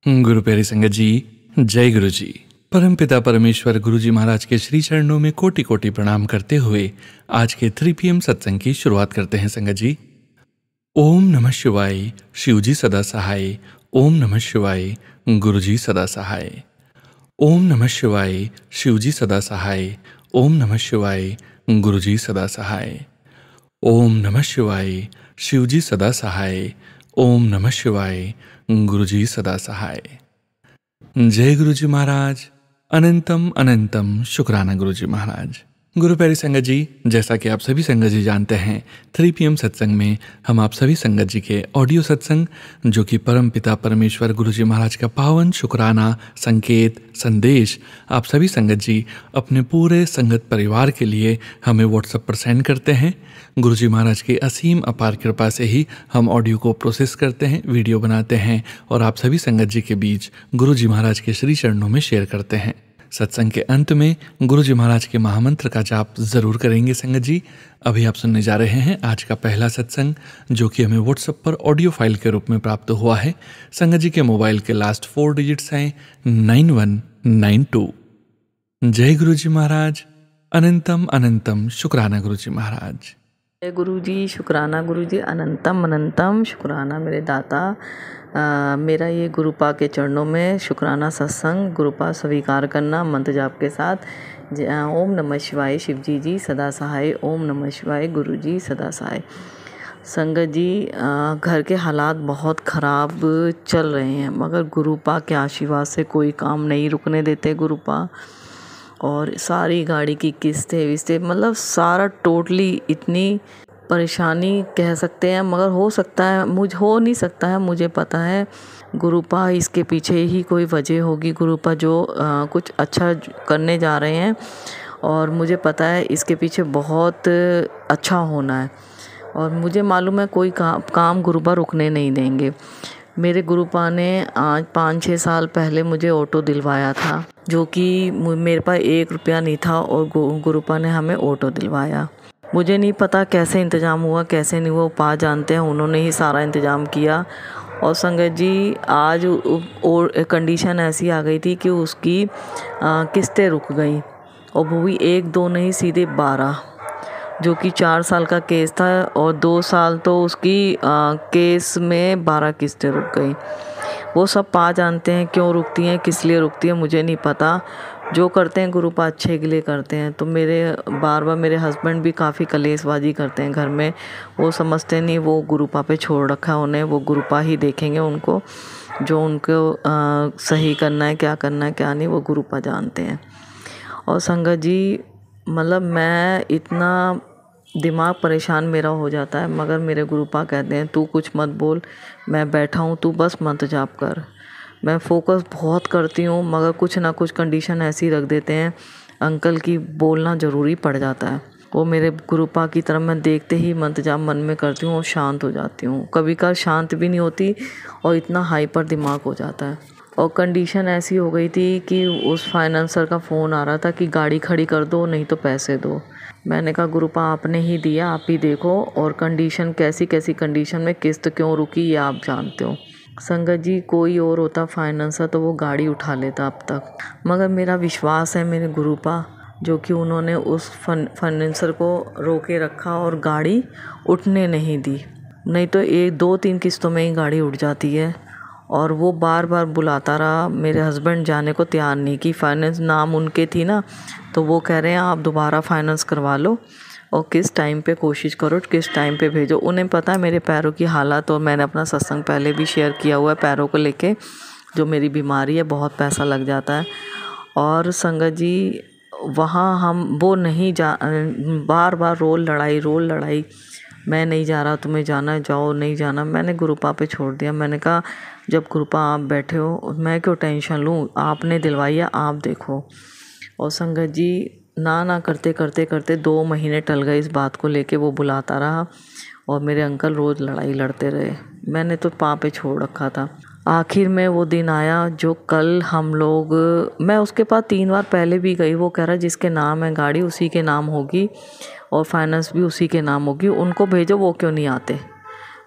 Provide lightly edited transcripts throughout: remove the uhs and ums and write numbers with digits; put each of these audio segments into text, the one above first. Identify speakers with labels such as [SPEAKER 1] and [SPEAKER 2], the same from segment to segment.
[SPEAKER 1] गुरु प्यारी संगत जी, जय गुरु जी। परमपिता परमेश्वर गुरु जी महाराज के श्री चरणों में कोटि कोटि प्रणाम करते हुए आज के 3 PM सत्संग की शुरुआत करते हैं संगत जी। ओम नमः शिवाय, शिव जी सदा सहाय। ओम नमः शिवाय, गुरु जी सदा सहाय। ओम नमः शिवाय, शिव जी सदा सहाय। ओम नमः शिवाय, गुरु जी सदा सहाय। ओम नमः शिवाय, शिव जी सदा सहाय। ओम नमः शिवाय, गुरु जी सदा सहाय। जय गुरु जी महाराज। अनंतम अनंतम शुक्राना गुरु जी महाराज। गुरु प्यारी संगत जी, जैसा कि आप सभी संगत जी जानते हैं, 3 PM सत्संग में हम आप सभी संगत जी के ऑडियो सत्संग, जो कि परम पिता परमेश्वर गुरु जी महाराज का पावन शुक्राना संकेत संदेश आप सभी संगत जी अपने पूरे संगत परिवार के लिए हमें व्हाट्सएप पर सेंड करते हैं। गुरु जी महाराज की असीम अपार कृपा से ही हम ऑडियो को प्रोसेस करते हैं, वीडियो बनाते हैं और आप सभी संगत जी के बीच गुरु जी महाराज के श्री चरणों में शेयर करते हैं। सत्संग के अंत में गुरु जी महाराज के महामंत्र का जाप जरूर करेंगे संगत जी। अभी आप सुनने जा रहे हैं आज का पहला सत्संग, जो कि हमें व्हाट्सएप पर ऑडियो फाइल के रूप में प्राप्त हुआ है। संगत जी के मोबाइल के लास्ट 4 डिजिट्स हैं 9192। जय गुरु जी महाराज। अनंतम अनंतम शुक्राना गुरु जी महाराज।
[SPEAKER 2] जय गुरु जी, शुक्राना गुरु जी, अनंतम अनंतम शुक्राना मेरे दाता। मेरा ये गुरुपा के चरणों में शुक्राना सत्संग गुरुपा स्वीकार करना मंत्र जाप के साथ। ओम नमः शिवाय, शिव जी सदा सहाय। ओम नमः शिवाय, गुरु जी सदा सहाय। संगत जी, घर के हालात बहुत ख़राब चल रहे हैं, मगर गुरुपा के आशीर्वाद से कोई काम नहीं रुकने देते गुरुपा। और सारी गाड़ी की किस्तें विस्तें, मतलब सारा टोटली इतनी परेशानी कह सकते हैं, मगर हो नहीं सकता है। मुझे पता है गुरुपा इसके पीछे ही कोई वजह होगी। गुरुपा जो कुछ अच्छा करने जा रहे हैं और मुझे पता है इसके पीछे बहुत अच्छा होना है। और मुझे मालूम है कोई काम गुरुपा रुकने नहीं देंगे। मेरे गुरुपा ने आज 5-6 साल पहले मुझे ऑटो दिलवाया था, जो कि मेरे पास 1 रुपया नहीं था और गुरुपा ने हमें ऑटो दिलवाया। मुझे नहीं पता कैसे इंतज़ाम हुआ कैसे नहीं हुआ, वो पा जानते हैं, उन्होंने ही सारा इंतज़ाम किया। और संगत जी, आज और कंडीशन ऐसी आ गई थी कि उसकी किस्तें रुक गई, और वो भी 1-2 नहीं, सीधे 12, जो कि 4 साल का केस था और 2 साल तो उसकी केस में 12 किस्तें रुक गई। वो सब पा जानते हैं क्यों रुकती हैं, किस लिए रुकती है, मुझे नहीं पता। जो करते हैं गुरुपा अच्छे के लिए करते हैं। तो बार बार मेरे हस्बैंड भी काफ़ी कलेशबाजी करते हैं घर में। वो समझते नहीं, वो गुरुपा पे छोड़ रखा है उन्हें, वो गुरुपा ही देखेंगे उनको, जो उनको सही करना है, क्या करना है क्या नहीं, वो गुरुपा जानते हैं। और संगत जी, मतलब मैं इतना दिमाग परेशान मेरा हो जाता है, मगर मेरे गुरुपा कहते हैं तू कुछ मत बोल, मैं बैठा हूँ, तू बस मंत्र जाप कर। मैं फोकस बहुत करती हूँ, मगर कुछ ना कुछ कंडीशन ऐसी रख देते हैं अंकल की बोलना ज़रूरी पड़ जाता है। वो मेरे गुरुपा की तरफ मैं देखते ही मंत्र जाप मन में करती हूँ और शांत हो जाती हूँ। कभी कभार शांत भी नहीं होती और इतना हाइपर दिमाग हो जाता है। और कंडीशन ऐसी हो गई थी कि उस फाइनेंसर का फ़ोन आ रहा था कि गाड़ी खड़ी कर दो, नहीं तो पैसे दो। मैंने कहा गुरुपा आपने ही दिया, आप ही देखो, और कंडीशन कैसी कंडीशन में किस्त क्यों रुकी ये आप जानते हो। संगत जी, कोई और होता फाइनेंसर तो वो गाड़ी उठा लेता अब तक, मगर मेरा विश्वास है मेरे गुरुपा, जो कि उन्होंने उस फाइनेंसर को रोके रखा और गाड़ी उठने नहीं दी। नहीं तो 1-2-3 किस्तों में ही गाड़ी उठ जाती है। और वो बार बार बुलाता रहा, मेरे हस्बैंड जाने को तैयार नहीं कि फाइनेंस नाम उनके थी ना, तो वो कह रहे हैं आप दोबारा फाइनेंस करवा लो और किस टाइम पे कोशिश करो, किस टाइम पे भेजो। उन्हें पता है मेरे पैरों की हालत, और मैंने अपना सत्संग पहले भी शेयर किया हुआ है पैरों को लेके, जो मेरी बीमारी है, बहुत पैसा लग जाता है। और संगत जी, वहाँ हम वो नहीं बार बार रोल लड़ाई, मैं नहीं जा रहा, तुम्हें जाना है जाओ, नहीं जाना। मैंने गुरुपा पे छोड़ दिया। मैंने कहा जब गुरुपा आप बैठे हो, मैं क्यों टेंशन लूँ, आपने दिलवाई है, आप देखो। और संगत जी, ना करते 2 महीने टल गए इस बात को लेके। वो बुलाता रहा और मेरे अंकल रोज़ लड़ाई लड़ते रहे। मैंने तो पाँव पे छोड़ रखा था। आखिर में वो दिन आया जो कल मैं उसके पास 3 बार पहले भी गई। वो कह रहा जिसके नाम है गाड़ी उसी के नाम होगी और फाइनेंस भी उसी के नाम होगी, उनको भेजो, वो क्यों नहीं आते।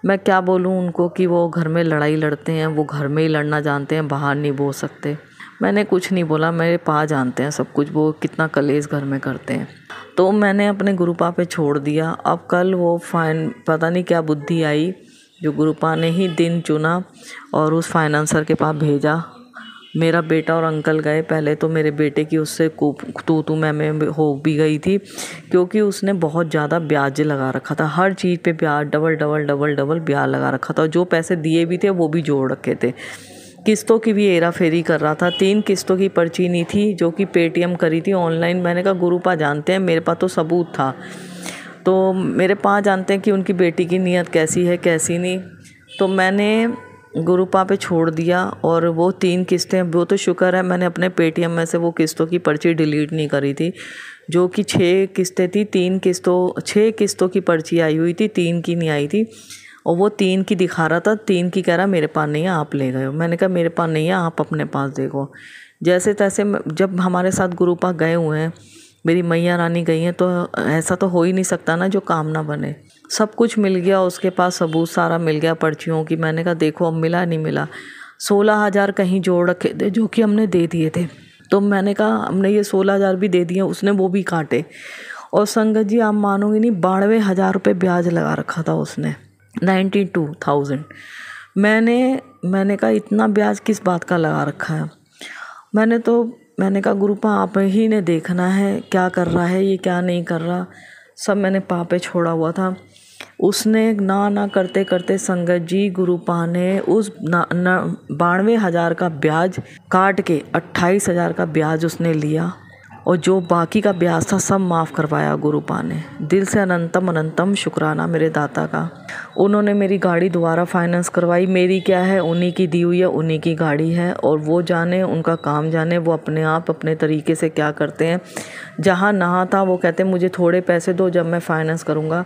[SPEAKER 2] मैं क्या बोलूँ उनको कि वो घर में लड़ाई लड़ते हैं, वो घर में ही लड़ना जानते हैं, बाहर नहीं बोल सकते। मैंने कुछ नहीं बोला, मेरे पा जानते हैं सब कुछ, वो कितना कलेश घर में करते हैं। तो मैंने अपने गुरुपा पे छोड़ दिया। अब कल वो पता नहीं क्या बुद्धि आई, जो गुरुपा ने ही दिन चुना और उस फाइनेंसर के पास भेजा। मेरा बेटा और अंकल गए। पहले तो मेरे बेटे की उससे तू मैं हो भी गई थी, क्योंकि उसने बहुत ज़्यादा ब्याज लगा रखा था, हर चीज़ पे ब्याज डबल डबल डबल डबल ब्याज लगा रखा था। और जो पैसे दिए भी थे वो भी जोड़ रखे थे। किस्तों की भी हेरा फेरी कर रहा था। 3 किस्तों की पर्ची नहीं थी, जो कि पेटीएम करी थी ऑनलाइन। मैंने कहा गुरुपा जानते हैं, मेरे पास तो सबूत था। तो मेरे पास जानते हैं कि उनकी बेटी की नीयत कैसी है कैसी नहीं। तो मैंने गुरुपा पे छोड़ दिया। और वो 3 किस्तें, वो तो शुक्र है मैंने अपने पेटीएम में से वो किस्तों की पर्ची डिलीट नहीं करी थी, जो कि 6 किस्तें थी। 6 किस्तों की पर्ची आई हुई थी, 3 की नहीं आई थी। और वो 3 की दिखा रहा था, 3 की कह रहा मेरे पास नहीं है, आप ले गए हो। मैंने कहा मेरे पास नहीं है, आप अपने पास देखो। जैसे तैसे जब हमारे साथ गुरुपा गए हुए हैं, मेरी मैया रानी गई हैं, तो ऐसा तो हो ही नहीं सकता ना जो काम ना बने। सब कुछ मिल गया, उसके पास सबूत सारा मिल गया पर्चियों की। मैंने कहा देखो अब मिला नहीं मिला। 16,000 कहीं जोड़ रखे थे, जो कि हमने दे दिए थे। तो मैंने कहा हमने ये 16,000 भी दे दिए, उसने वो भी काटे। और संगत जी आप मानोगे नहीं, 92,000 रुपये ब्याज लगा रखा था उसने, 92,000। मैंने कहा इतना ब्याज किस बात का लगा रखा है। मैंने कहा गुरुपा आप ही ने देखना है क्या कर रहा है ये, क्या नहीं कर रहा। सब मैंने पा पे छोड़ा हुआ था। उसने ना करते करते संगत जी गुरुपा ने उस 92,000 का ब्याज काट के 28,000 का ब्याज उसने लिया। और जो बाकी का ब्याज था सब माफ़ करवाया गुरुपा ने। दिल से अनंतम अनंतम शुक्राना मेरे दाता का। उन्होंने मेरी गाड़ी दोबारा फाइनेंस करवाई। मेरी क्या है, उन्हीं की दी हुई है, उन्हीं की गाड़ी है। और वो जाने, उनका काम जाने, वो अपने आप अपने तरीके से क्या करते हैं। जहाँ नहा था वो कहते मुझे थोड़े पैसे दो, जब मैं फ़ाइनेंस करूँगा।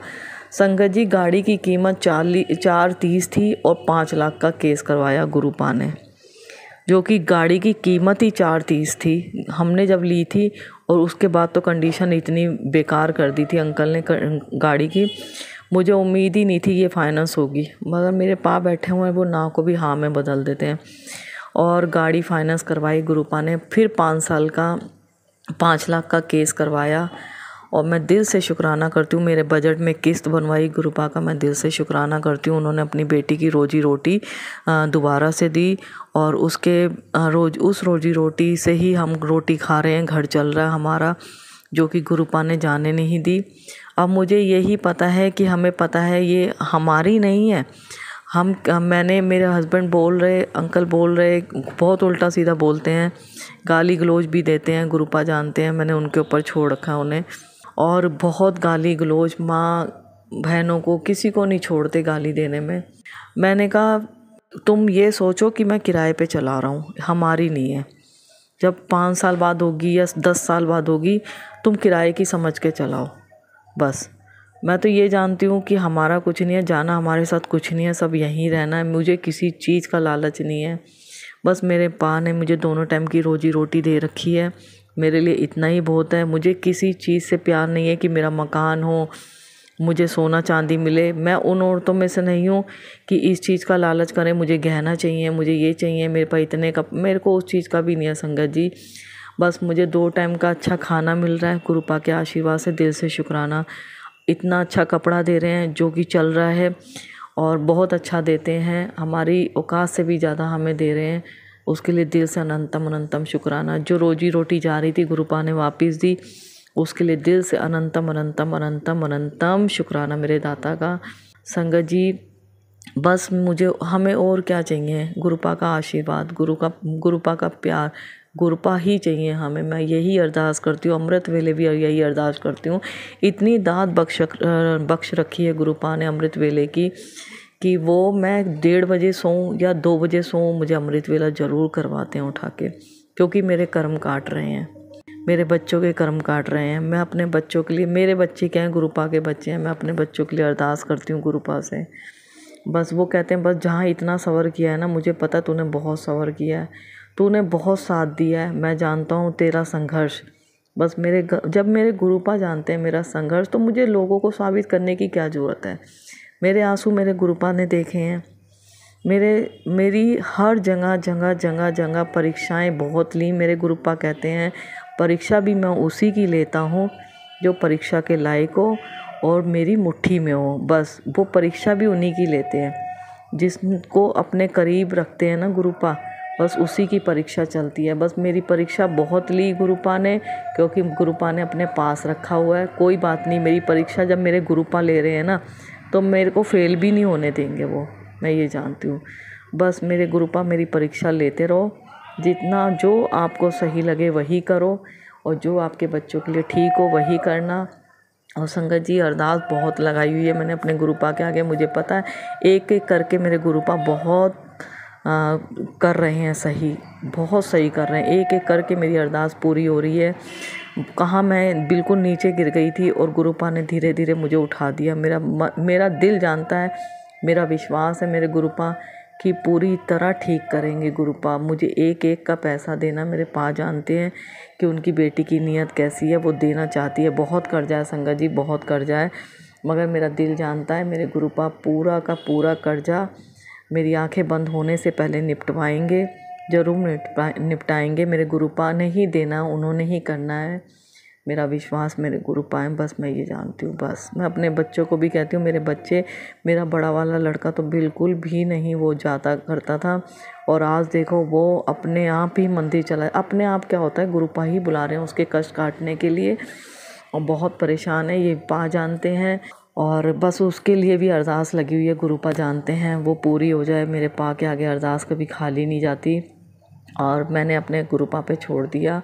[SPEAKER 2] संगत जी गाड़ी की कीमत 430 थी और 5 लाख का केस करवाया गुरुपा ने, जो कि गाड़ी की कीमत ही 430 थी हमने जब ली थी। और उसके बाद तो कंडीशन इतनी बेकार कर दी थी अंकल ने गाड़ी की, मुझे उम्मीद ही नहीं थी ये फाइनेंस होगी। मगर मेरे पास बैठे हुए हैं, वो ना को भी हाँ में बदल देते हैं। और गाड़ी फाइनेंस करवाई गुरुपा ने, फिर 5 लाख का केस करवाया। और मैं दिल से शुक्राना करती हूँ, मेरे बजट में किस्त बनवाई गुरुपा का, मैं दिल से शुक्राना करती हूँ। उन्होंने अपनी बेटी की रोजी रोटी दोबारा से दी। और उस रोजी रोटी से ही हम रोटी खा रहे हैं, घर चल रहा है हमारा, जो कि गुरुपा ने जाने नहीं दी। अब मुझे यही पता है कि हमें पता है ये हमारी नहीं है। मेरे हस्बैंड बोल रहे, अंकल बोल रहे, बहुत उल्टा सीधा बोलते हैं, गाली गलौज भी देते हैं। गुरुपा जानते हैं मैंने उनके ऊपर छोड़ रखा है उन्हें। और बहुत गाली गलौज, माँ बहनों को किसी को नहीं छोड़ते गाली देने में। मैंने कहा तुम ये सोचो कि मैं किराए पे चला रहा हूँ, हमारी नहीं है। जब 5 साल बाद होगी या 10 साल बाद होगी, तुम किराए की समझ के चलाओ बस। मैं तो ये जानती हूँ कि हमारा कुछ नहीं है, जाना हमारे साथ कुछ नहीं है, सब यहीं रहना है। मुझे किसी चीज़ का लालच नहीं है। बस मेरे पा ने मुझे दोनों टाइम की रोजी रोटी दे रखी है, मेरे लिए इतना ही बहुत है। मुझे किसी चीज़ से प्यार नहीं है कि मेरा मकान हो, मुझे सोना चांदी मिले। मैं उन औरतों में से नहीं हूँ कि इस चीज़ का लालच करें, मुझे गहना चाहिए, मुझे ये चाहिए, मेरे पास इतने का, मेरे को उस चीज़ का भी नहीं है संगत जी। बस मुझे 2 टाइम का अच्छा खाना मिल रहा है गुरुपा के आशीर्वाद से, दिल से शुक्राना। इतना अच्छा कपड़ा दे रहे हैं जो कि चल रहा है, और बहुत अच्छा देते हैं, हमारी औकात से भी ज़्यादा हमें दे रहे हैं। उसके लिए दिल से अनंतम अनंतम शुक्राना। जो रोजी रोटी जा रही थी गुरुपा ने वापस दी, उसके लिए दिल से अनंतम अनंतम अनंतम अनंतम शुक्राना मेरे दाता का। संगत जी बस हमें और क्या चाहिए, गुरुपा का आशीर्वाद, गुरुपा का प्यार, गुरुपा ही चाहिए हमें। मैं यही अरदास करती हूँ, अमृत वेले भी यही अरदास करती हूँ। इतनी दात बख्श रखी है गुरुपा ने अमृत वेले की, कि वो मैं 1:30 बजे सोऊं या 2 बजे सोऊं, मुझे अमृत वेला ज़रूर करवाते हैं उठा के, क्योंकि मेरे कर्म काट रहे हैं, मेरे बच्चों के कर्म काट रहे हैं। मैं अपने बच्चों के लिए, मेरे बच्चे क्या हैं, गुरुपा के बच्चे हैं, मैं अपने बच्चों के लिए अरदास करती हूँ गुरुपा से। बस वो कहते हैं बस जहाँ इतना सब्र किया है ना, मुझे पता तूने बहुत सब्र किया है, तूने बहुत साथ दिया है, मैं जानता हूँ तेरा संघर्ष। बस जब मेरे गुरुपा जानते हैं मेरा संघर्ष, तो मुझे लोगों को साबित करने की क्या ज़रूरत है। मेरे आंसू मेरे गुरुपा ने देखे हैं। मेरी हर जगह जगह जगह जगह परीक्षाएं बहुत ली। मेरे गुरुपा कहते हैं परीक्षा भी मैं उसी की लेता हूँ जो परीक्षा के लायक हो और मेरी मुट्ठी में हो। बस वो परीक्षा भी उन्हीं की लेते हैं जिसको अपने करीब रखते हैं ना गुरुपा, बस उसी की परीक्षा चलती है। बस मेरी परीक्षा बहुत ली गुरुपा ने, क्योंकि गुरुपा ने अपने पास रखा हुआ है। कोई बात नहीं, मेरी परीक्षा जब मेरे गुरुपा ले रहे हैं ना तो मेरे को फेल भी नहीं होने देंगे वो, मैं ये जानती हूँ। बस मेरे गुरुपा मेरी परीक्षा लेते रहो, जितना जो आपको सही लगे वही करो और जो आपके बच्चों के लिए ठीक हो वही करना। और संगत जी अरदास बहुत लगाई हुई है मैंने अपने गुरुपा के आगे। मुझे पता है एक एक करके मेरे गुरुपा बहुत कर रहे हैं सही, बहुत सही कर रहे हैं। एक एक करके मेरी अरदास पूरी हो रही है। कहाँ मैं बिल्कुल नीचे गिर गई थी और गुरुपा ने धीरे धीरे मुझे उठा दिया। मेरा दिल जानता है, मेरा विश्वास है मेरे गुरुपा कि पूरी तरह ठीक करेंगे। गुरुपा मुझे एक एक का पैसा देना, मेरे पा जानते हैं कि उनकी बेटी की नीयत कैसी है, वो देना चाहती है। बहुत कर्जा है संगत जी, बहुत कर्जा है, मगर मेरा दिल जानता है मेरे गुरुपा पूरा का पूरा कर्जा मेरी आंखें बंद होने से पहले निपटवाएंगे, ज़रूर निपटाएंगे। मेरे गुरुपा ने ही देना, उन्होंने ही करना है। मेरा विश्वास मेरे गुरुपा हैं, बस मैं ये जानती हूँ। बस मैं अपने बच्चों को भी कहती हूँ, मेरे बच्चे, मेरा बड़ा वाला लड़का तो बिल्कुल भी नहीं वो जाता करता था और आज देखो वो अपने आप ही मंदिर चला। अपने आप क्या होता है, गुरुपा ही बुला रहे हैं उसके कष्ट काटने के लिए और बहुत परेशान है, ये पा जानते हैं। और बस उसके लिए भी अरदास लगी हुई है, गुरुपा जानते हैं वो पूरी हो जाए। मेरे पा के आगे अरदास कभी खाली नहीं जाती और मैंने अपने गुरुपा पे छोड़ दिया।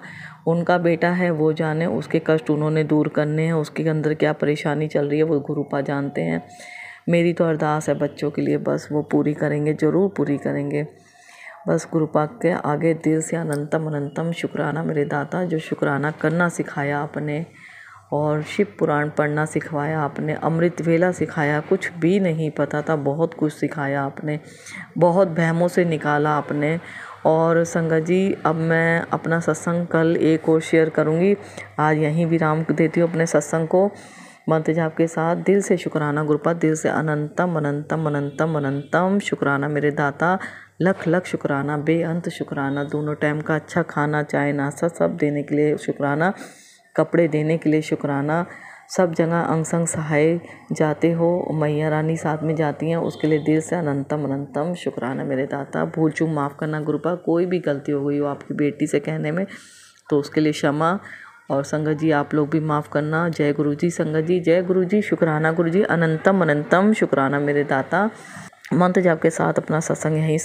[SPEAKER 2] उनका बेटा है, वो जाने उसके कष्ट उन्होंने दूर करने हैं, उसके अंदर क्या परेशानी चल रही है वो गुरुपा जानते हैं। मेरी तो अरदास है बच्चों के लिए, बस वो पूरी करेंगे, ज़रूर पूरी करेंगे। बस गुरुपा के आगे दिल से अनंतम अनंतम शुक्राना मेरे दाता, जो शुक्राना करना सिखाया आपने और शिव पुराण पढ़ना सिखवाया आपने, अमृत वेला सिखाया। कुछ भी नहीं पता था, बहुत कुछ सिखाया आपने, बहुत बहमों से निकाला आपने। और संगत जी अब मैं अपना सत्संग कल एक और शेयर करूँगी, आज यहीं विराम देती हूँ अपने सत्संग को मंत्र जाप के साथ। दिल से शुक्राना गुरुपा, दिल से अनंतम अनंतम अनंतम अनंतम शुक्राना मेरे दाता, लख लख शुक्राना, बेअंत शुक्राना। दोनों टाइम का अच्छा खाना, चाय, नाश्ता सब देने के लिए शुक्राना, कपड़े देने के लिए शुक्राना। सब जगह अंग संग सहाय जाते हो, मैया रानी साथ में जाती हैं, उसके लिए दिल से अनंतम अनंतम शुक्राना मेरे दाता। भूल चूक माफ़ करना गुरुपा, कोई भी गलती हो गई हो आपकी बेटी से कहने में तो उसके लिए क्षमा। और संगत जी आप लोग भी माफ़ करना। जय गुरु जी संगत जी, जय गुरु जी, शुक्राना गुरु जी, अनंतम अनंतम शुक्राना मेरे दाता। मंत्र जाप के साथ अपना सत्संग यहीं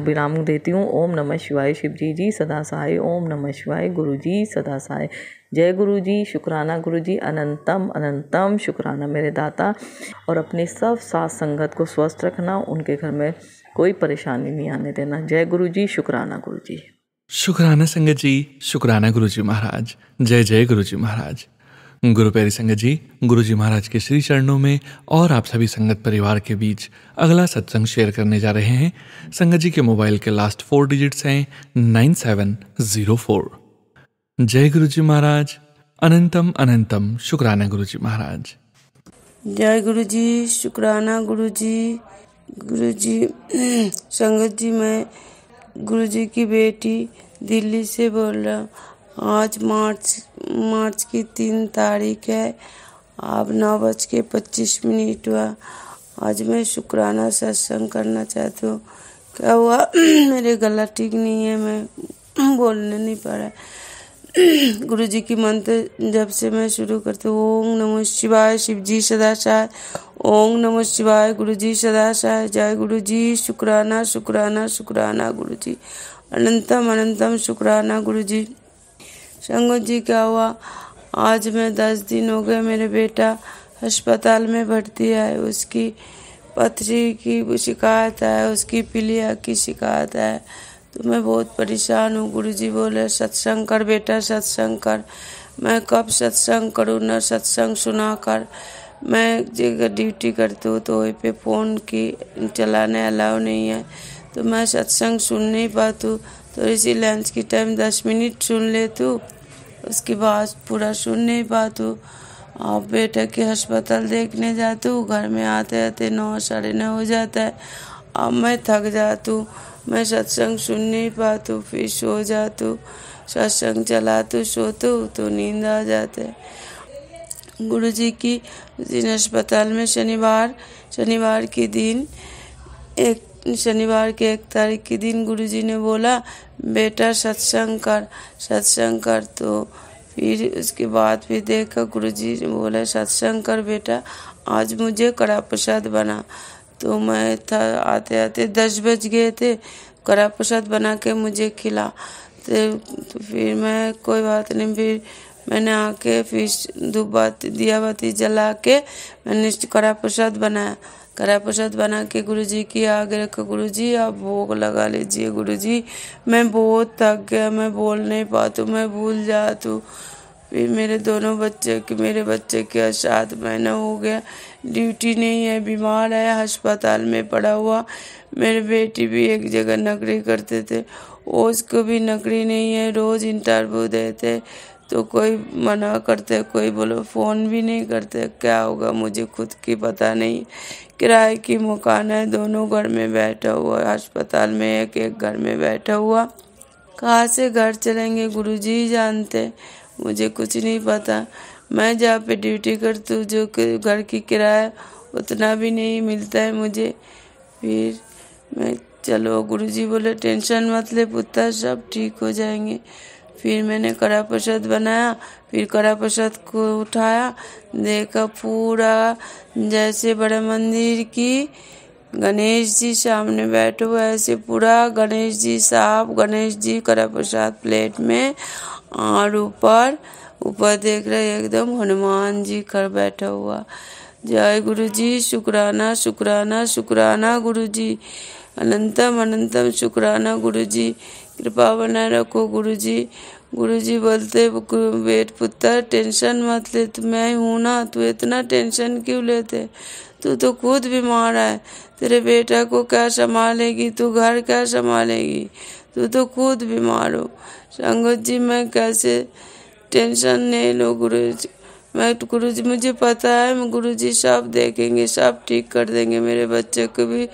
[SPEAKER 2] विराम देती हूँ। ओम नमः शिवाय, शिव जी सदा सहाय। ओम नमः शिवाय, गुरु जी सदा सहाय। जय गुरु जी, शुक्राना गुरु जी, अनंतम अनंतम शुक्राना मेरे दाता। और अपने सब साथ संगत को स्वस्थ रखना, उनके घर में कोई परेशानी नहीं आने देना। जय गुरु जी, शुक्राना गुरु जी।
[SPEAKER 1] शुक्राना संगत जी, शुक्राना गुरु जी महाराज। जय जय गुरु जी महाराज। गुरु प्यारी संगत जी, गुरु जी महाराज के श्री चरणों में और आप सभी संगत परिवार के बीच अगला सत्संग शेयर करने जा रहे हैं। संगत जी के मोबाइल के लास्ट 4 डिजिट्स हैं 9704। जय गुरु जी महाराज, अनंतम अनंतम शुक्राना गुरु जी महाराज।
[SPEAKER 3] जय गुरु जी, शुक्राना गुरु जी। गुरु जी संगत जी, मैं गुरु जी की बेटी दिल्ली से बोल रहा हूँ। आज मार्च की 3 तारीख है, अब 9:25 हुआ। आज मैं शुक्राना सत्संग करना चाहती हूँ। क्या हुआ मेरे गला ठीक नहीं है, मैं बोलने नहीं पा रहा। गुरु जी की मंत्र जब से मैं शुरू करती हूँ, ओम नमः शिवाय, शिव जी सदा सहाय। ओम नमः शिवाय, गुरु जी सदा सहाय। जय गुरु जी, शुक्राना शुक्राना शुक्राना गुरु जी, अनंतम अनंतम शुक्राना गुरु जी। संगत जी क्या हुआ, आज मैं 10 दिन हो गए, मेरे बेटा अस्पताल में भर्ती है। उसकी पथरी की शिकायत है, उसकी पीलिया की शिकायत है, तो मैं बहुत परेशान हूँ। गुरुजी बोले सत्संग कर बेटा, सत्संग कर। मैं कब सत्संग करूँ, न सत्संग सुना कर। मैं जगह ड्यूटी करती हूँ तो वहीं पे फ़ोन की चलाने अलाउ नहीं है, तो मैं सत्संग सुन नहीं पाती हूँ। तो इसी लंच की टाइम 10 मिनट सुन लेती हूँ, उसके बाद पूरा सुन नहीं पाती हूँ। अब बेटा के अस्पताल देखने जाती हूँ, घर में आते आते 9 साढ़े 9 हो जाता है। अब मैं थक जाती हूँ, मैं सत्संग सुन नहीं पाती हूँ, फिर सो जाती हूँ। सत्संग चलाती हूँ, सोती हूँ तो नींद आ जाता है। गुरुजी की दिन अस्पताल में शनिवार के दिन शनिवार के 1 तारीख के दिन गुरुजी ने बोला बेटा सत्संग कर। तो फिर उसके बाद फिर देखा गुरुजी ने बोला सत्संग कर बेटा, आज मुझे कड़ा प्रसाद बना। तो मैं था आते आते 10 बज गए थे, कड़ा प्रसाद बना के मुझे खिला। तो फिर मैं कोई बात नहीं, फिर मैंने आके फिर दिया बाती जला के मैंने कड़ा प्रसाद बनाया। कड़ा प्रसाद बना के गुरुजी की आगे रखा, गुरुजी आप भोग लगा लीजिए। गुरुजी मैं बहुत थक गया, मैं बोल नहीं पाती हूँ, मैं भूल जाती हूँ। फिर मेरे बच्चे के 7 महीना हो गया, ड्यूटी नहीं है, बीमार है, अस्पताल में पड़ा हुआ। मेरे बेटी भी एक जगह नौकरी करते थे, उसको भी नौकरी नहीं है, रोज़ इंटरव्यू देते तो कोई मना करते, कोई बोलो फ़ोन भी नहीं करते। क्या होगा मुझे खुद की पता नहीं। किराए की मकान है, दोनों घर में बैठा हुआ, अस्पताल में एक घर में बैठा हुआ। कहाँ से घर चलेंगे गुरुजी जानते, मुझे कुछ नहीं पता। मैं जहाँ पे ड्यूटी करती हूँ जो कि घर की किराया उतना भी नहीं मिलता है मुझे। फिर मैं चलो गुरुजी बोले टेंशन मत ले पुत्र, सब ठीक हो जाएंगे। फिर मैंने कड़ा प्रसाद बनाया, फिर कड़ा प्रसाद को उठाया, देखा पूरा जैसे बड़े मंदिर की गणेश जी सामने बैठे हुए, ऐसे पूरा गणेश जी साफ, गणेश जी कड़ा प्रसाद प्लेट में, और ऊपर देख रहे एकदम हनुमान जी कर बैठा हुआ। जय गुरुजी, शुक्राना शुक्राना शुक्राना गुरुजी, अनंतम अनंतम शुक्राना गुरुजी, कृपा बनाए रखो गुरुजी। गुरुजी बोलते बेट पुत्र टेंशन मत ले, तो मैं हूँ ना, तू इतना टेंशन क्यों लेते, तू तो खुद बीमार है, तेरे बेटा को क्या संभालेगी, तू घर क्या संभालेगी, तू तो खुद बीमार हो। संगत जी मैं कैसे टेंशन नहीं लो गुरुजी, गुरुजी मुझे पता है गुरुजी सब देखेंगे, सब ठीक कर देंगे, मेरे बच्चे को भी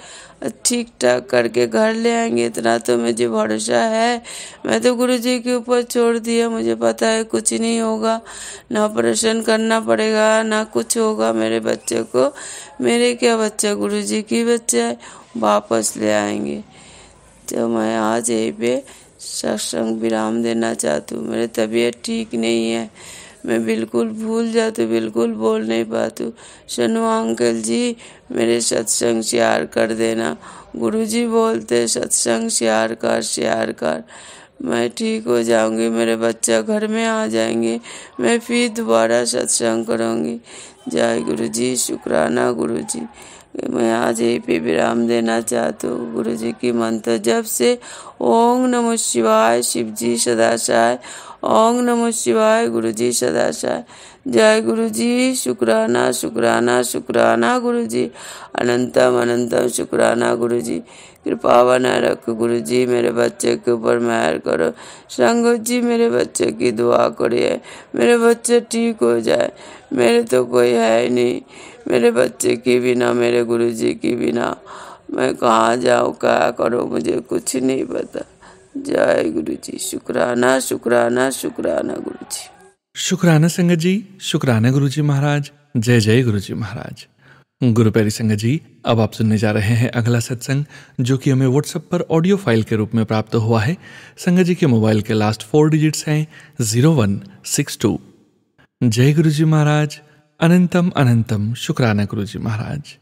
[SPEAKER 3] ठीक ठाक करके घर ले आएंगे, इतना तो मुझे भरोसा है। मैं तो गुरुजी के ऊपर छोड़ दिया, मुझे पता है कुछ नहीं होगा, ना ऑपरेशन करना पड़ेगा ना कुछ होगा मेरे बच्चे को। मेरे क्या बच्चा, गुरुजी की बच्चा है, वापस ले आएंगे। तो मैं आज यहीं पे सत्संग विराम देना चाहती हूँ। मेरी तबीयत ठीक नहीं है, मैं बिल्कुल भूल जाती हूँ, बिल्कुल बोल नहीं पाती हूँ। शनु अंकल जी मेरे सत्संग शेयर कर देना, गुरुजी बोलते सत्संग शेयर कर, मैं ठीक हो जाऊंगी, मेरे बच्चा घर में आ जाएंगे, मैं फिर दोबारा सत्संग करूँगी। जय गुरुजी, शुक्राना गुरुजी। मैं आज यहीं पे विराम देना चाहती हूँ। गुरुजी की मंत्र जप से ओम नमः शिवाय, शिवजी सदाचार, ओम नमः शिवाय, गुरुजी सदाचार। जय गुरुजी, शुक्राना शुक्राना शुक्राना गुरुजी, अनंतम अनंतम शुक्राना गुरुजी। कृपा बनाए रखो गुरुजी, मेरे बच्चे के ऊपर मेहर करो। संगत जी मेरे बच्चे की दुआ करिए, मेरे बच्चे ठीक हो जाए। मेरे तो कोई है ही नहीं, मेरे बच्चे की बिना, मेरे गुरुजी की बिना मैं कहाँ जाऊँ, क्या करूँ, मुझे कुछ नहीं पता। जय गुरुजी, शुक्राना शुक्राना शुक्राना गुरुजी।
[SPEAKER 1] शुक्राना संगत जी, शुक्राना गुरुजी महाराज। जय जय गुरुजी महाराज। गुरु प्यारी संगत जी, अब आप सुनने जा रहे हैं अगला सत्संग, जो कि हमें व्हाट्सएप पर ऑडियो फाइल के रूप में प्राप्त हुआ है। संगत जी के मोबाइल के लास्ट 4 डिजिट्स हैं 0162। जय गुरुजी महाराज, अनंतम अनंतम शुक्राना गुरुजी महाराज।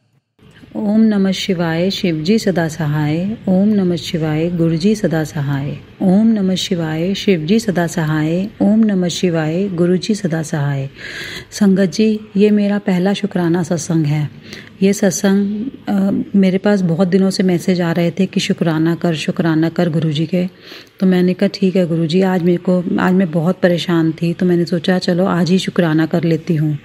[SPEAKER 4] ओम नमः शिवाय, शिवजी सदा सहाय। ओम नमः शिवाय, गुरुजी सदा सहाय। ओम नमः शिवाय, शिवजी सदा सहाय। ओम नमः शिवाय, गुरुजी सदा सहाय। संगत जी, ये मेरा पहला शुक्राना सत्संग है। ये सत्संग मेरे पास बहुत दिनों से मैसेज आ रहे थे कि शुक्राना कर गुरुजी के। तो मैंने कहा ठीक है गुरुजी, आज मैं बहुत परेशान थी, तो मैंने सोचा चलो आज ही शुक्राना कर लेती हूँ।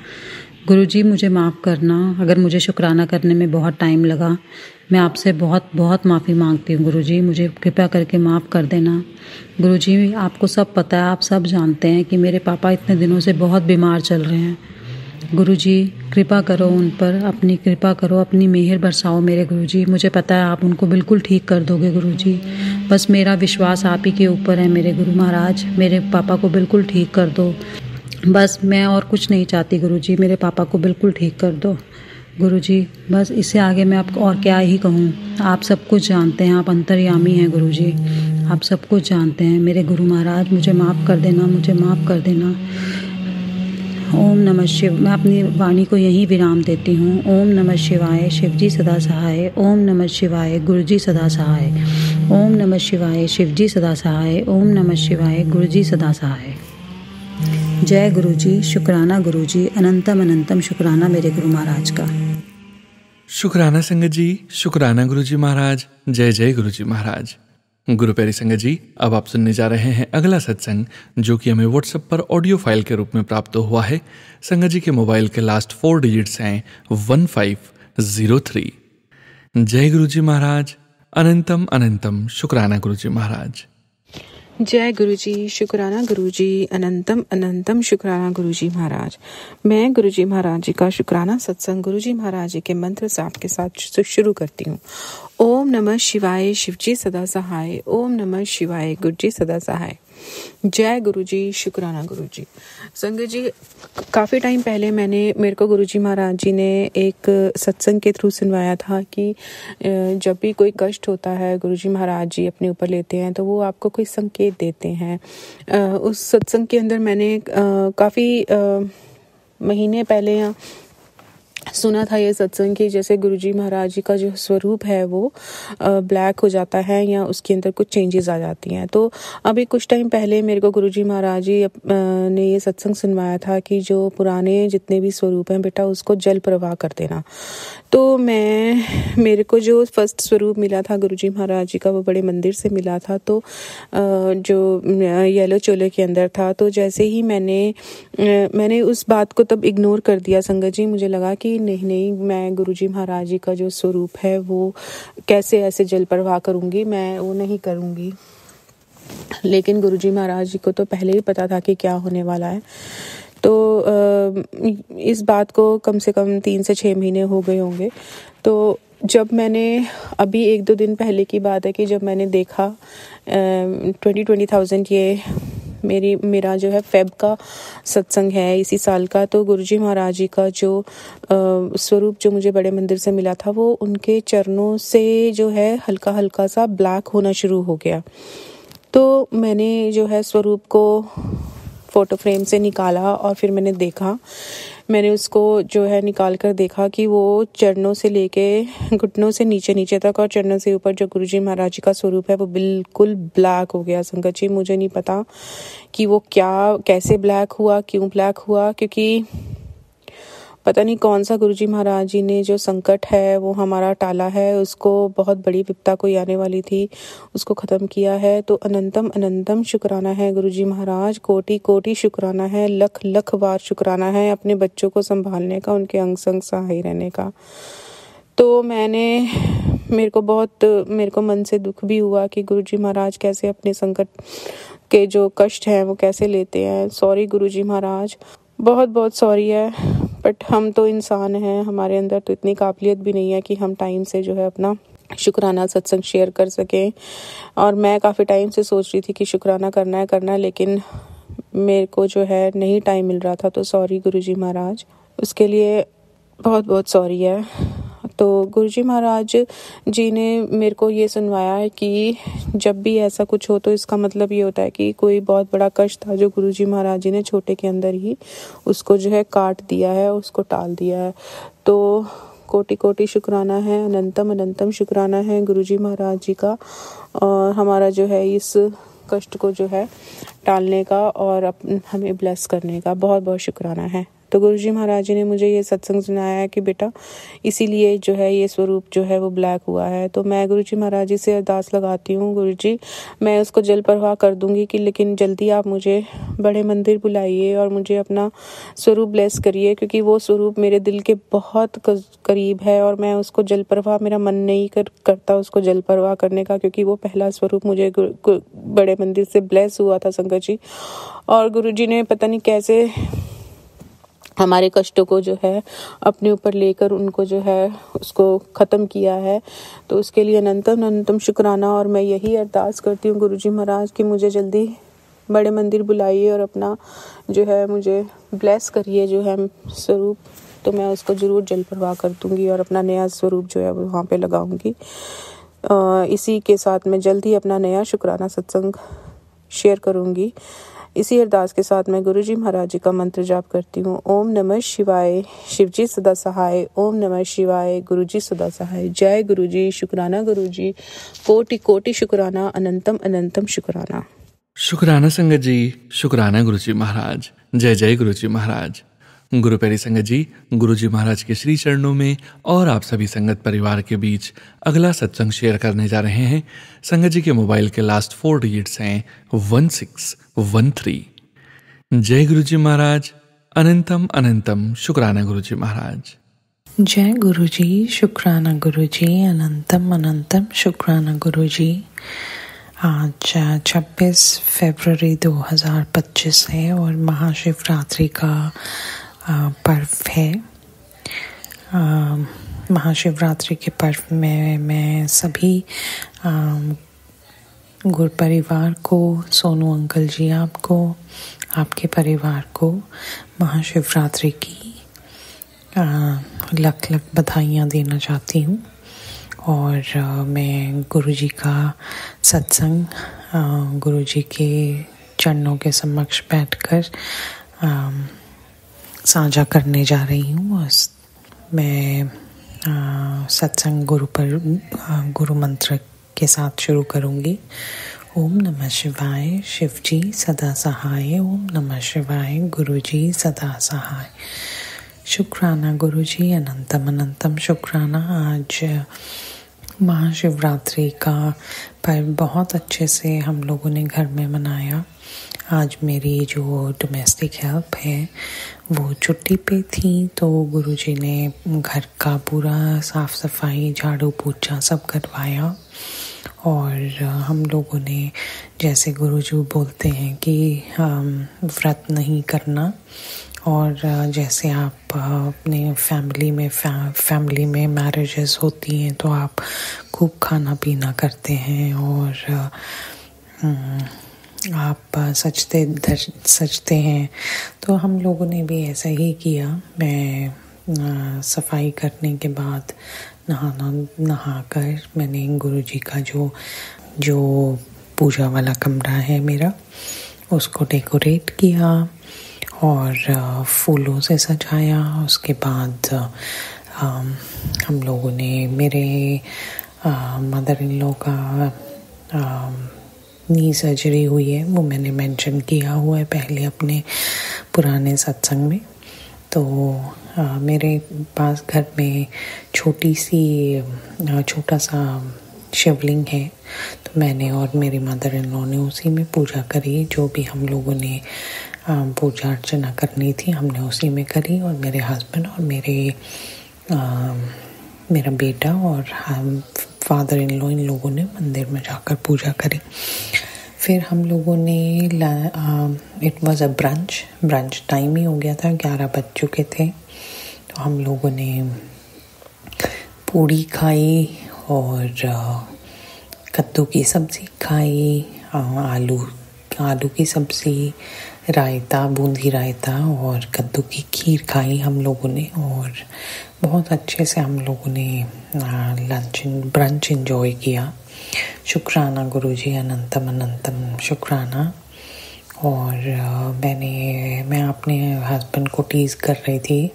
[SPEAKER 4] गुरुजी मुझे माफ़ करना अगर मुझे शुक्राना करने में बहुत टाइम लगा। मैं आपसे बहुत बहुत माफ़ी मांगती हूँ गुरुजी, मुझे कृपया करके माफ़ कर देना। गुरुजी आपको सब पता है, आप सब जानते हैं कि मेरे पापा इतने दिनों से बहुत बीमार चल रहे हैं। गुरुजी कृपा करो उन पर, अपनी कृपा करो, अपनी मेहर बरसाओ मेरे गुरुजी। मुझे पता है आप उनको बिल्कुल ठीक कर दोगे गुरुजी। बस मेरा विश्वास आप ही के ऊपर है मेरे गुरु महाराज। मेरे पापा को बिल्कुल ठीक कर दो, बस मैं और कुछ नहीं चाहती गुरुजी। मेरे पापा को बिल्कुल ठीक कर दो गुरुजी। बस इससे आगे मैं आपको और क्या ही कहूँ। आप सब कुछ जानते हैं, आप अंतर्यामी हैं गुरुजी, आप सब कुछ जानते हैं मेरे गुरु महाराज। मुझे माफ़ कर देना, मुझे माफ़ कर देना। ओम नमः शिव। मैं अपनी वाणी को यहीं विराम देती हूँ। ओम नमः शिवाय, शिवजी सदा सहाय। ओम नमः शिवाय, गुरुजी सदा सहाय। ओम नमः शिवाय, शिवजी सदा सहाय। ओम नमः शिवाय, गुरुजी सदा सहाय। जय गुरुजी, शुक्राना गुरुजी, अनंतम अनंतम शुक्राना मेरे गुरु महाराज का।
[SPEAKER 1] शुक्राना संगत जी, शुक्राना गुरुजी महाराज। जय जय गुरुजी महाराज। गुरु प्यारी संगत जी, अब आप सुनने जा रहे हैं अगला सत्संग, जो कि हमें व्हाट्सएप पर ऑडियो फाइल के रूप में प्राप्त हुआ है। संगत जी के मोबाइल के लास्ट 4 डिजिट्स हैं 1503। जय गुरुजी महाराज, अनंतम अनंतम शुक्राना गुरुजी महाराज।
[SPEAKER 5] जय गुरुजी, शुक्राना गुरुजी, अनंतम अनंतम शुक्राना गुरुजी महाराज। मैं गुरुजी महाराज जी का शुक्राना सत्संग गुरुजी महाराज जी के मंत्र से आपके साथ शुरू करती हूँ। ओम नमः शिवाय, शिवजी सदा सहाय। ओम नमः शिवाय, गुरुजी सदा सहाय। जय गुरुजी, शुक्राना गुरुजी। संगत जी, काफ़ी टाइम पहले मेरे को गुरुजी महाराज जी ने एक सत्संग के थ्रू सुनवाया था कि जब भी कोई कष्ट होता है गुरुजी महाराज जी अपने ऊपर लेते हैं तो वो आपको कोई संकेत देते हैं। उस सत्संग के अंदर मैंने काफ़ी महीने पहले सुना था ये सत्संग कि जैसे गुरुजी महाराज जी का जो स्वरूप है वो ब्लैक हो जाता है या उसके अंदर कुछ चेंजेस आ जाती हैं। तो अभी कुछ टाइम पहले मेरे को गुरुजी महाराज जी ने ये सत्संग सुनवाया था कि जो पुराने जितने भी स्वरूप हैं बेटा उसको जल प्रवाह कर देना। तो मेरे को जो फर्स्ट स्वरूप मिला था गुरुजी महाराज जी का वो बड़े मंदिर से मिला था, तो जो येलो चोले के अंदर था। तो जैसे ही मैंने उस बात को तब इग्नोर कर दिया संगत जी। मुझे लगा कि नहीं, मैं गुरुजी महाराज जी का जो स्वरूप है वो कैसे ऐसे जल प्रवाह करूँगी, मैं वो नहीं करूँगी। लेकिन गुरुजी महाराज जी को तो पहले ही पता था कि क्या होने वाला है। तो इस बात को कम से कम 3 से 6 महीने हो गए होंगे। तो जब मैंने अभी 1-2 दिन पहले की बात है कि जब मैंने देखा 20,000 ये मेरा जो है फेब का सत्संग है इसी साल का, तो गुरुजी महाराज जी का जो स्वरूप जो मुझे बड़े मंदिर से मिला था वो उनके चरणों से जो है हल्का हल्का सा ब्लैक होना शुरू हो गया। तो मैंने जो है स्वरूप को फ़ोटो फ्रेम से निकाला और फिर मैंने उसको जो है निकाल कर देखा कि वो चरणों से लेके घुटनों से नीचे तक और चरणों से ऊपर जो गुरुजी महाराज जी का स्वरूप है वो बिल्कुल ब्लैक हो गया। संगत जी, मुझे नहीं पता कि वो कैसे ब्लैक हुआ, क्यों ब्लैक हुआ, क्योंकि पता नहीं कौन सा गुरुजी महाराज जी ने जो संकट है वो हमारा टाला है, उसको बहुत बड़ी विपदा कोई आने वाली थी उसको ख़त्म किया है। तो अनंतम अनंतम शुक्राना है गुरुजी महाराज, कोटि कोटि शुक्राना है, लख लख बार शुक्राना है अपने बच्चों को संभालने का, उनके अंग संग सहाय रहने का। तो मेरे को मन से दुख भी हुआ कि गुरुजी महाराज कैसे अपने संकट के जो कष्ट हैं वो कैसे लेते हैं। सॉरी गुरुजी महाराज, बहुत बहुत सॉरी है, बट हम तो इंसान हैं, हमारे अंदर तो इतनी काबिलियत भी नहीं है कि हम टाइम से जो है अपना शुक्राना सत्संग शेयर कर सकें। और मैं काफ़ी टाइम से सोच रही थी कि शुक्राना करना है, लेकिन मेरे को जो है नहीं टाइम मिल रहा था। तो सॉरी गुरुजी महाराज, उसके लिए बहुत बहुत सॉरी है। तो गुरुजी महाराज जी ने मेरे को ये सुनवाया है कि जब भी ऐसा कुछ हो तो इसका मतलब ये होता है कि कोई बहुत बड़ा कष्ट था जो गुरुजी महाराज जी ने छोटे के अंदर ही उसको जो है काट दिया है, उसको टाल दिया है। तो कोटि कोटि शुक्राना है, अनंतम अनंतम शुक्राना है गुरुजी महाराज जी का, और हमारा जो है इस कष्ट को जो है टालने का और हमें ब्लेस करने का बहुत बहुत शुक्राना है। तो गुरुजी महाराज जी ने मुझे ये सत्संग सुनाया है कि बेटा इसीलिए जो है ये स्वरूप जो है वो ब्लैक हुआ है। तो मैं गुरुजी महाराज जी से अरदास लगाती हूँ, गुरुजी मैं उसको जल प्रवाह कर दूंगी कि लेकिन जल्दी आप मुझे बड़े मंदिर बुलाइए और मुझे अपना स्वरूप ब्लेस करिए, क्योंकि वो स्वरूप मेरे दिल के बहुत करीब है और मैं उसको जल प्रवाह, मेरा मन नहीं करता उसको जल प्रवाह करने का, क्योंकि वो पहला स्वरूप मुझे बड़े मंदिर से ब्लेस हुआ था संगत जी। और गुरुजी ने पता नहीं कैसे हमारे कष्टों को जो है अपने ऊपर लेकर उनको जो है उसको ख़त्म किया है। तो उसके लिए अनंतम अनंतम शुक्राना। और मैं यही अरदास करती हूँ गुरुजी महाराज कि मुझे जल्दी बड़े मंदिर बुलाइए और अपना जो है मुझे ब्लेस करिए जो है स्वरूप, तो मैं उसको ज़रूर जल प्रवाह कर दूँगी और अपना नया स्वरूप जो है वो वहाँ पे लगाऊँगी। इसी के साथ मैं जल्द ही अपना नया शुक्राना सत्संग शेयर करूँगी। इसी अरदास के साथ मैं गुरुजी महाराज जी का मंत्र जाप करती हूँ। ओम नमः शिवाय, शिवजी सदा सहाय। ओम नमः शिवाय, गुरुजी सदा सहाय। जय गुरुजी, शुक्राना गुरुजी, कोटि कोटि शुक्राना, अनंतम अनंतम शुक्राना।
[SPEAKER 1] शुक्राना संगत जी, शुक्राना गुरुजी महाराज। जय जय गुरुजी महाराज। गुरु प्यारी संगत जी, गुरुजी महाराज के श्री चरणों में और आप सभी संगत परिवार के बीच अगला सत्संग शेयर करने जा रहे हैं। संगत जी के मोबाइल के लास्ट 4 डिजिट्स हैं 1613। जय गुरुजी महाराज, अनंतम अनंतम शुक्राना गुरुजी महाराज।
[SPEAKER 6] जय गुरुजी, शुक्राना गुरुजी, अनंतम अनंतम शुक्राना गुरुजी। आज 26 फरवरी 2025 है और महाशिवरात्रि का पर्व है। महाशिवरात्रि के पर्व में मैं सभी गुरु परिवार को, सोनू अंकल जी आपको, आपके परिवार को महाशिवरात्रि की लख लख बधाइयाँ देना चाहती हूँ। और मैं गुरुजी का सत्संग गुरुजी के चरणों के समक्ष बैठकर साझा करने जा रही हूँ। मैं सत्संग गुरु मंत्र के साथ शुरू करूँगी। ओम नमः शिवाय, शिवजी सदा सहाय। ओम नमः शिवाय, गुरुजी सदा सहाय। शुक्राना गुरुजी, अनंतम अनंतम शुक्राना। आज महाशिवरात्रि का पर्व बहुत अच्छे से हम लोगों ने घर में मनाया। आज मेरी जो डोमेस्टिक हेल्प है वो छुट्टी पे थी, तो गुरुजी ने घर का पूरा साफ़ सफाई, झाड़ू पोछा सब करवाया। और हम लोगों ने, जैसे गुरुजी बोलते हैं कि व्रत नहीं करना, और जैसे आप अपने फैमिली में मैरिजेस होती हैं तो आप खूब खाना पीना करते हैं और आप सजते हैं, तो हम लोगों ने भी ऐसा ही किया। मैं सफाई करने के बाद नहाकर मैंने गुरुजी का जो पूजा वाला कमरा है मेरा, उसको डेकोरेट किया और फूलों से सजाया। उसके बाद हम लोगों ने, मेरे मदर इन लॉ का नी सर्जरी हुई है, वो मैंने मेंशन किया हुआ है पहले अपने पुराने सत्संग में। तो मेरे पास घर में छोटा सा शिवलिंग है, तो मैंने और मेरी मदर इन लॉ ने उसी में पूजा करी। जो भी हम लोगों ने पूजा अर्चना करनी थी हमने उसी में करी, और मेरे हस्बैंड और मेरा बेटा और हम फादर इन लॉ, इन लोगों ने मंदिर में जाकर पूजा करी। फिर हम लोगों ने it was a brunch time ही हो गया था, 11 बज चुके थे। तो हम लोगों ने पूड़ी खाई और कद्दू की सब्ज़ी खाई, आलू की सब्ज़ी, रायता, बूंदी रायता और कद्दू की खीर खाई हम लोगों ने। और बहुत अच्छे से हम लोगों ने ब्रंच एंजॉय किया। शुक्राना गुरुजी, अनंतम अनंतम शुक्राना। और मैं अपने हस्बैंड को टीज़ कर रही थी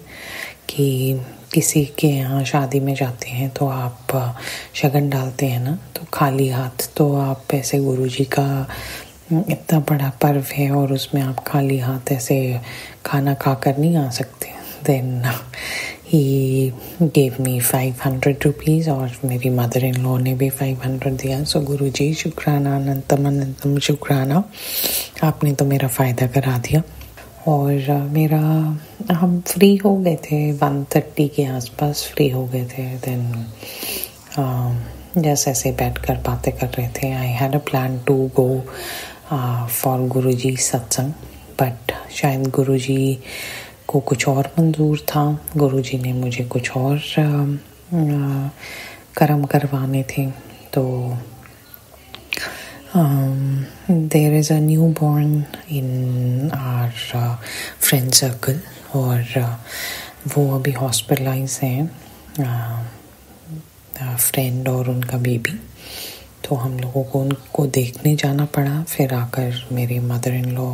[SPEAKER 6] कि किसी के यहाँ शादी में जाते हैं तो आप शगन डालते हैं ना, तो खाली हाथ, तो आप ऐसे गुरुजी का इतना बड़ा पर्व है और उसमें आप खाली हाथ ऐसे खाना खाकर नहीं आ सकते। Then he gave me 500 rupees और मेरी मदर इन लॉ ने भी 500 दिया। सो गुरुजी शुक्राना, अनंतम अनंतम शुक्राना, आपने तो मेरा फ़ायदा करा दिया। और हम फ्री हो गए थे 1:30 के आसपास फ्री हो गए थे। देन जैसे ऐसे बैठ कर बातें कर रहे थे। I had a plan to go for Guruji satsang, but शायद गुरुजी को कुछ और मंजूर था, गुरुजी ने मुझे कुछ और कर्म करवाने थे। तो there is a newborn in our friend circle और वो अभी हॉस्पिटलाइज हैं, फ्रेंड और उनका बेबी। तो हम लोगों को उनको देखने जाना पड़ा। फिर आकर मेरी मदर इन लॉ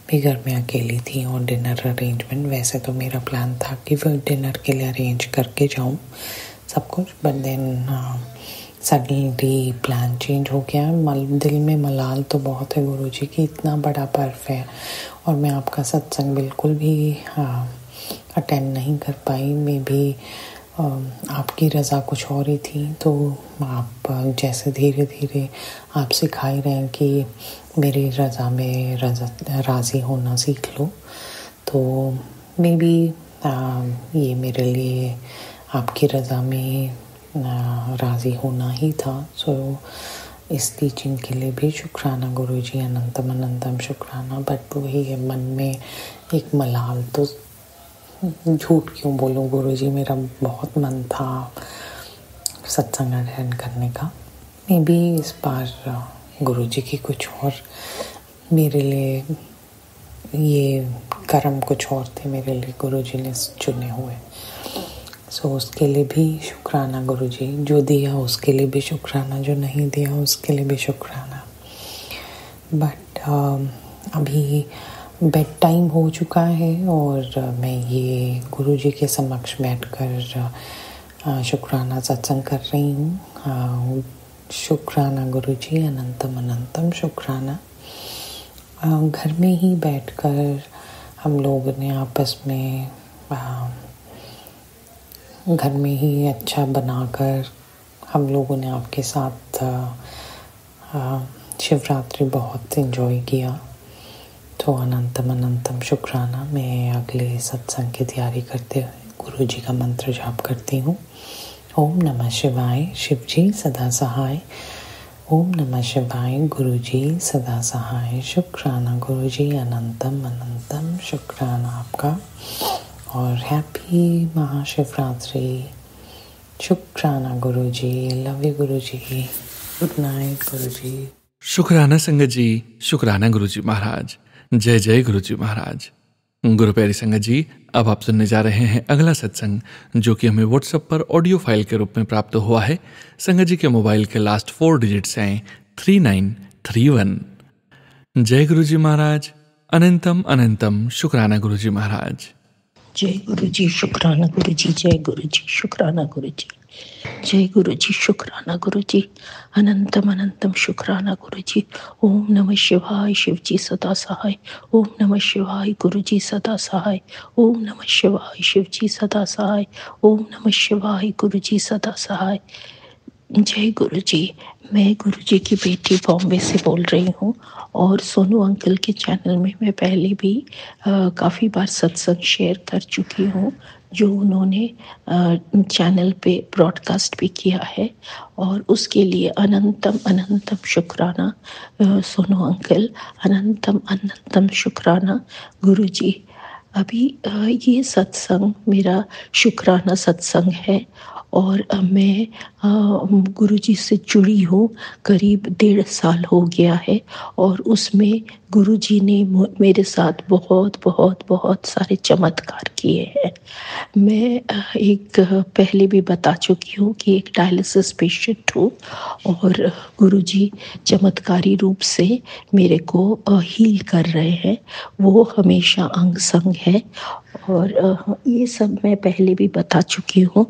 [SPEAKER 6] भी घर में अकेली थी और डिनर अरेंजमेंट, वैसे तो मेरा प्लान था कि वो डिनर के लिए अरेंज करके जाऊं सब कुछ, but then suddenly plan change हो गया। दिल में मलाल तो बहुत है गुरुजी की, इतना बड़ा पर्व है और मैं आपका सत्संग बिल्कुल भी अटेंड नहीं कर पाई। मैं भी आपकी रज़ा कुछ और ही थी। तो आप जैसे धीरे धीरे आप सिखाई रहे हैं कि मेरी रज़ा में राज़ी होना सीख लो, तो मे बी ये मेरे लिए आपकी रज़ा में राज़ी होना ही था। सो इस टीचिंग के लिए भी शुक्राना गुरुजी, अनंतम अनंतम शुक्राना। बट वही है, मन में एक मलाल, तो झूठ क्यों बोलूं गुरुजी, मेरा बहुत मन था सत्संग अटेंड करने का। मे बी इस बार गुरुजी की कुछ और मेरे लिए, ये कर्म कुछ और थे मेरे लिए गुरुजी ने चुने हुए। सो उसके लिए भी शुक्राना गुरुजी, जो दिया उसके लिए भी शुक्राना, जो नहीं दिया उसके लिए भी शुक्राना। बट अभी बेड टाइम हो चुका है और मैं ये गुरुजी के समक्ष बैठकर शुक्राना सत्संग कर रही हूँ। शुक्राना गुरुजी, अनंतम अनंतम शुक्राना। घर में ही बैठकर हम लोगों ने आपस में घर में ही अच्छा बनाकर हम लोगों ने आपके साथ शिवरात्रि बहुत एंजॉय किया। तो अनंतम अनंतम शुक्राना। मैं अगले सत्संग की तैयारी करते हुए गुरुजी का मंत्र जाप करती हूँ। ओम नमः शिवाय, शिवजी सदा सहाय। ओम नमः शिवाय, गुरुजी सदा सहाय। शुक्राना गुरुजी, अनंतम अनंतम शुक्राना आपका और हैप्पी महाशिवरात्रि। शुक्राना Guruji, love you Guruji, good night Guruji.
[SPEAKER 1] शुक्राना संगत जी, शुक्राना गुरुजी महाराज। जय जय गुरुजी महाराज। गुरु प्यारी संगत जी, अब आप सुनने जा रहे हैं अगला सत्संग, जो कि हमें व्हाट्सएप पर ऑडियो फाइल के रूप में प्राप्त हुआ है। संगत जी के मोबाइल के लास्ट 4 डिजिट्स हैं 3931। जय गुरुजी महाराज। अनंतम अनंतम शुक्राना गुरुजी महाराज।
[SPEAKER 7] जय गुरुजी, शुक्राना गुरुजी। जय गुरुजी, शुक्राना गुरुजी। जय गुरुजी, शुक्राना गुरुजी। अनंतम अनंतम शुक्राना गुरुजी। ओम नमः शिवाय, शिवजी सदा सहाय। ओम नमः शिवाय, गुरुजी सदा सहाय। ओम नमः शिवाय, शिवजी सदा सहाय। ओम नमः शिवाय, गुरुजी सदा सहाय। जय गुरुजी। मैं गुरुजी की बेटी बॉम्बे से बोल रही हूँ और सोनू अंकल के चैनल में मैं पहले भी काफ़ी बार सत्संग शेयर कर चुकी हूँ, जो उन्होंने चैनल पे ब्रॉडकास्ट भी किया है, और उसके लिए अनंतम अनंतम शुक्राना सोनू अंकल। अनंतम अनंतम शुक्राना गुरुजी। अभी ये सत्संग मेरा शुक्राना सत्संग है और मैं गुरुजी से जुड़ी हूँ करीब 1.5 साल हो गया है, और उसमें गुरुजी ने मेरे साथ बहुत बहुत बहुत सारे चमत्कार किए हैं। मैं एक पहले भी बता चुकी हूँ कि एक डायलिसिस पेशेंट हूँ, और गुरुजी चमत्कारी रूप से मेरे को हील कर रहे हैं। वो हमेशा अंग संग है, और ये सब मैं पहले भी बता चुकी हूँ।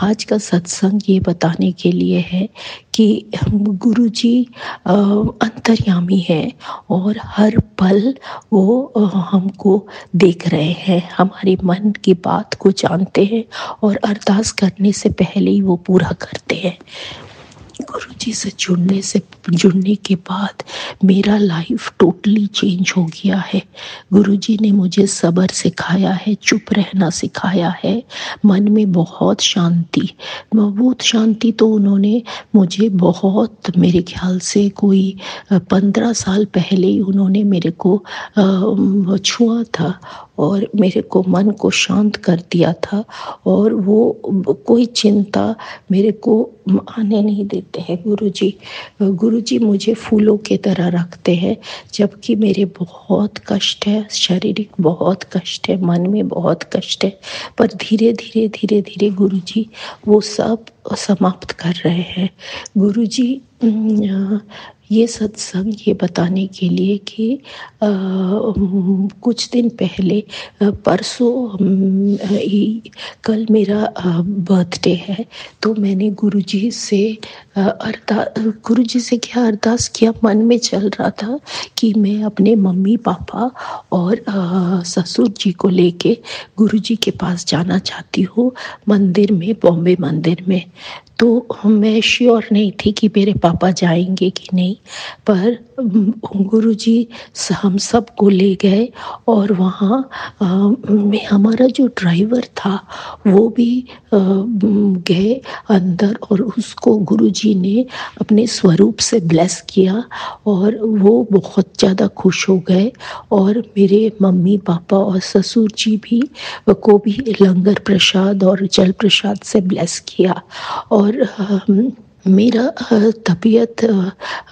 [SPEAKER 7] आज का सत्संग ये बताने के लिए है कि गुरुजी अंतर्यामी है और हर पल वो हमको देख रहे हैं, हमारे मन की बात को जानते हैं और अरदास करने से पहले ही वो पूरा करते हैं। गुरुजी से जुड़ने के बाद मेरा लाइफ टोटली चेंज हो गया है। गुरुजी ने मुझे सब्र सिखाया है, चुप रहना सिखाया है, मन में बहुत शांति। वो शांति तो उन्होंने मुझे बहुत, मेरे ख्याल से कोई 15 साल पहले ही उन्होंने मेरे को छुआ था, और मेरे को मन को शांत कर दिया था। और वो कोई चिंता मेरे को आने नहीं देते हैं गुरुजी। गुरुजी मुझे फूलों के तरह रखते हैं, जबकि मेरे बहुत कष्ट है, शारीरिक बहुत कष्ट है, मन में बहुत कष्ट है, पर धीरे धीरे धीरे धीरे गुरुजी वो सब समाप्त कर रहे हैं। गुरुजी ये सत्संग ये बताने के लिए कि कुछ दिन पहले परसों कल मेरा बर्थडे है, तो मैंने गुरुजी से गुरुजी से क्या अरदास किया, मन में चल रहा था कि मैं अपने मम्मी पापा और ससुर जी को लेके गुरुजी के पास जाना चाहती हूँ मंदिर में, बॉम्बे मंदिर में। तो मैं श्योर नहीं थी कि मेरे पापा जाएंगे कि नहीं, पर गुरुजी हम सब को ले गए और वहाँ में हमारा जो ड्राइवर था वो भी गए अंदर, और उसको गुरुजी ने अपने स्वरूप से ब्लेस किया और वो बहुत ज़्यादा खुश हो गए। और मेरे मम्मी पापा और ससुर जी भी को भी लंगर प्रसाद और जल प्रसाद से ब्लेस किया। और मेरा तबीयत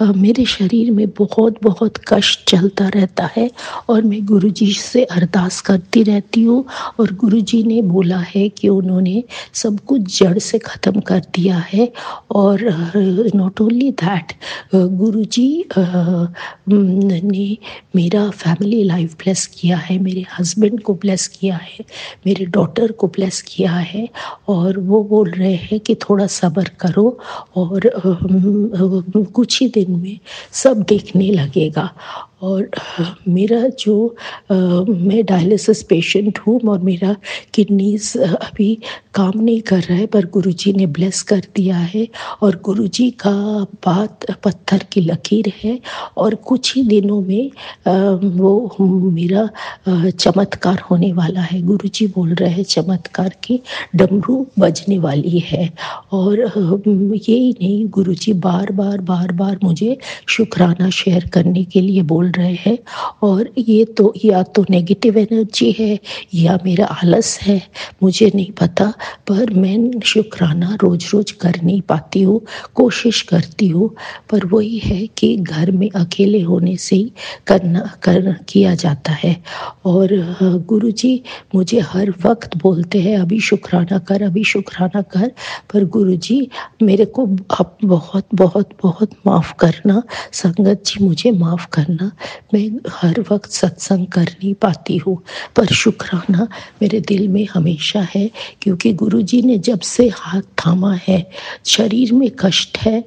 [SPEAKER 7] मेरे शरीर में बहुत बहुत कष्ट चलता रहता है और मैं गुरुजी से अरदास करती रहती हूँ। और गुरुजी ने बोला है कि उन्होंने सब कुछ जड़ से ख़त्म कर दिया है। और नॉट ओनली दैट, गुरुजी ने मेरा फैमिली लाइफ ब्लेस किया है, मेरे हस्बैंड को ब्लेस किया है, मेरे डॉटर को ब्लेस किया है। और वो बोल रहे हैं कि थोड़ा सब्र करो और कुछ ही दिन में सब देखने लगेगा। और मेरा जो मैं डायलिसिस पेशेंट हूँ और मेरा किडनीज अभी काम नहीं कर रहा है, पर गुरुजी ने ब्लेस कर दिया है और गुरुजी का बात पत्थर की लकीर है। और कुछ ही दिनों में वो मेरा चमत्कार होने वाला है। गुरुजी बोल रहे हैं चमत्कार की डमरू बजने वाली है। और यही नहीं, गुरुजी बार बार मुझे शुक्राना शेयर करने के लिए बोल रहे हैं। और ये तो या तो नेगेटिव एनर्जी है या मेरा आलस है, मुझे नहीं पता, पर मैं शुक्राना रोज रोज कर नहीं पाती हूँ, कोशिश करती हूँ, पर वही है कि घर में अकेले होने से ही किया जाता है। और गुरुजी मुझे हर वक्त बोलते हैं अभी शुक्राना कर, अभी शुक्राना कर, पर गुरुजी मेरे को अब बहुत बहुत बहुत माफ़ करना, संगत जी मुझे माफ़ करना, मैं हर वक्त सत्संग कर नहीं पाती हूँ, पर शुक्राना मेरे दिल में हमेशा है। क्योंकि गुरुजी ने जब से हाथ थामा है, शरीर में कष्ट है,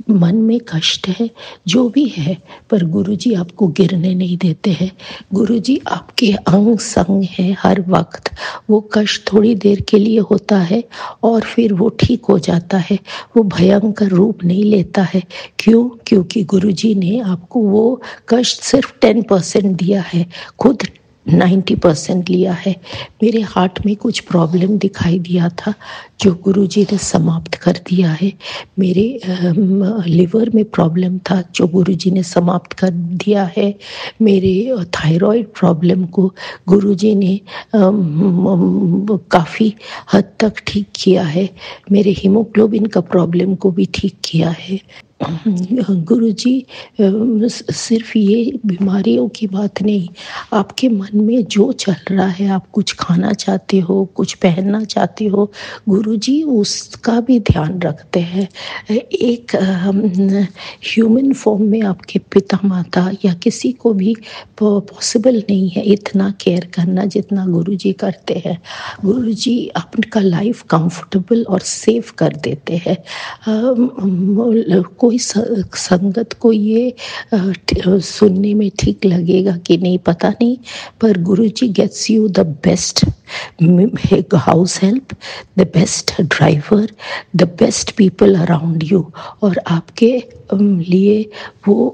[SPEAKER 7] मन में कष्ट है, जो भी है, पर गुरुजी आपको गिरने नहीं देते हैं। गुरुजी आपके अंग संग है हर वक्त। वो कष्ट थोड़ी देर के लिए होता है और फिर वो ठीक हो जाता है, वो भयंकर रूप नहीं लेता है। क्यों? क्योंकि गुरुजी ने आपको वो कष्ट सिर्फ 10% दिया है, खुद 90% लिया है। मेरे हार्ट में कुछ प्रॉब्लम दिखाई दिया था जो गुरुजी ने समाप्त कर दिया है। मेरे लिवर में प्रॉब्लम था जो गुरुजी ने समाप्त कर दिया है। मेरे थायराइड प्रॉब्लम को गुरुजी ने काफ़ी हद तक ठीक किया है। मेरे हीमोग्लोबिन का प्रॉब्लम को भी ठीक किया है। गुरुजी सिर्फ ये बीमारियों की बात नहीं, आपके मन में जो चल रहा है, आप कुछ खाना चाहते हो, कुछ पहनना चाहते हो, गुरुजी उसका भी ध्यान रखते हैं। एक ह्यूमन फॉर्म में आपके पिता माता या किसी को भी पॉसिबल नहीं है इतना केयर करना जितना गुरुजी करते हैं। गुरुजी आपका लाइफ कंफर्टेबल और सेफ कर देते हैं। कोई संगत को ये सुनने में ठीक लगेगा कि नहीं पता नहीं, पर Guruji gets you the best house help, the best driver, the best people around you. और आपके लिए वो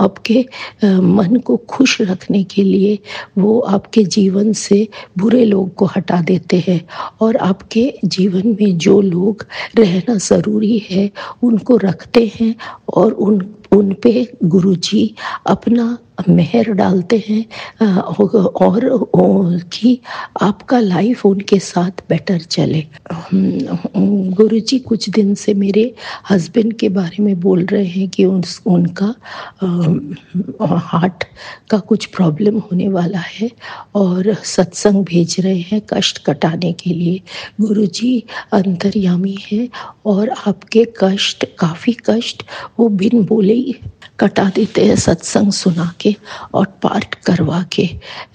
[SPEAKER 7] आपके मन को खुश रखने के लिए वो आपके जीवन से बुरे लोग को हटा देते हैं और आपके जीवन में जो लोग रहना ज़रूरी है उनको रखते हैं और उन पे गुरुजी अपना मेहर डालते हैं और कि आपका लाइफ उनके साथ बेटर चले। गुरुजी कुछ दिन से मेरे हस्बैंड के बारे में बोल रहे हैं कि उनका हार्ट का कुछ प्रॉब्लम होने वाला है और सत्संग भेज रहे हैं कष्ट कटाने के लिए। गुरुजी अंतर्यामी है और आपके कष्ट, काफ़ी कष्ट वो बिन बोले ही कटा देते हैं सत्संग सुना के और पाठ करवा के।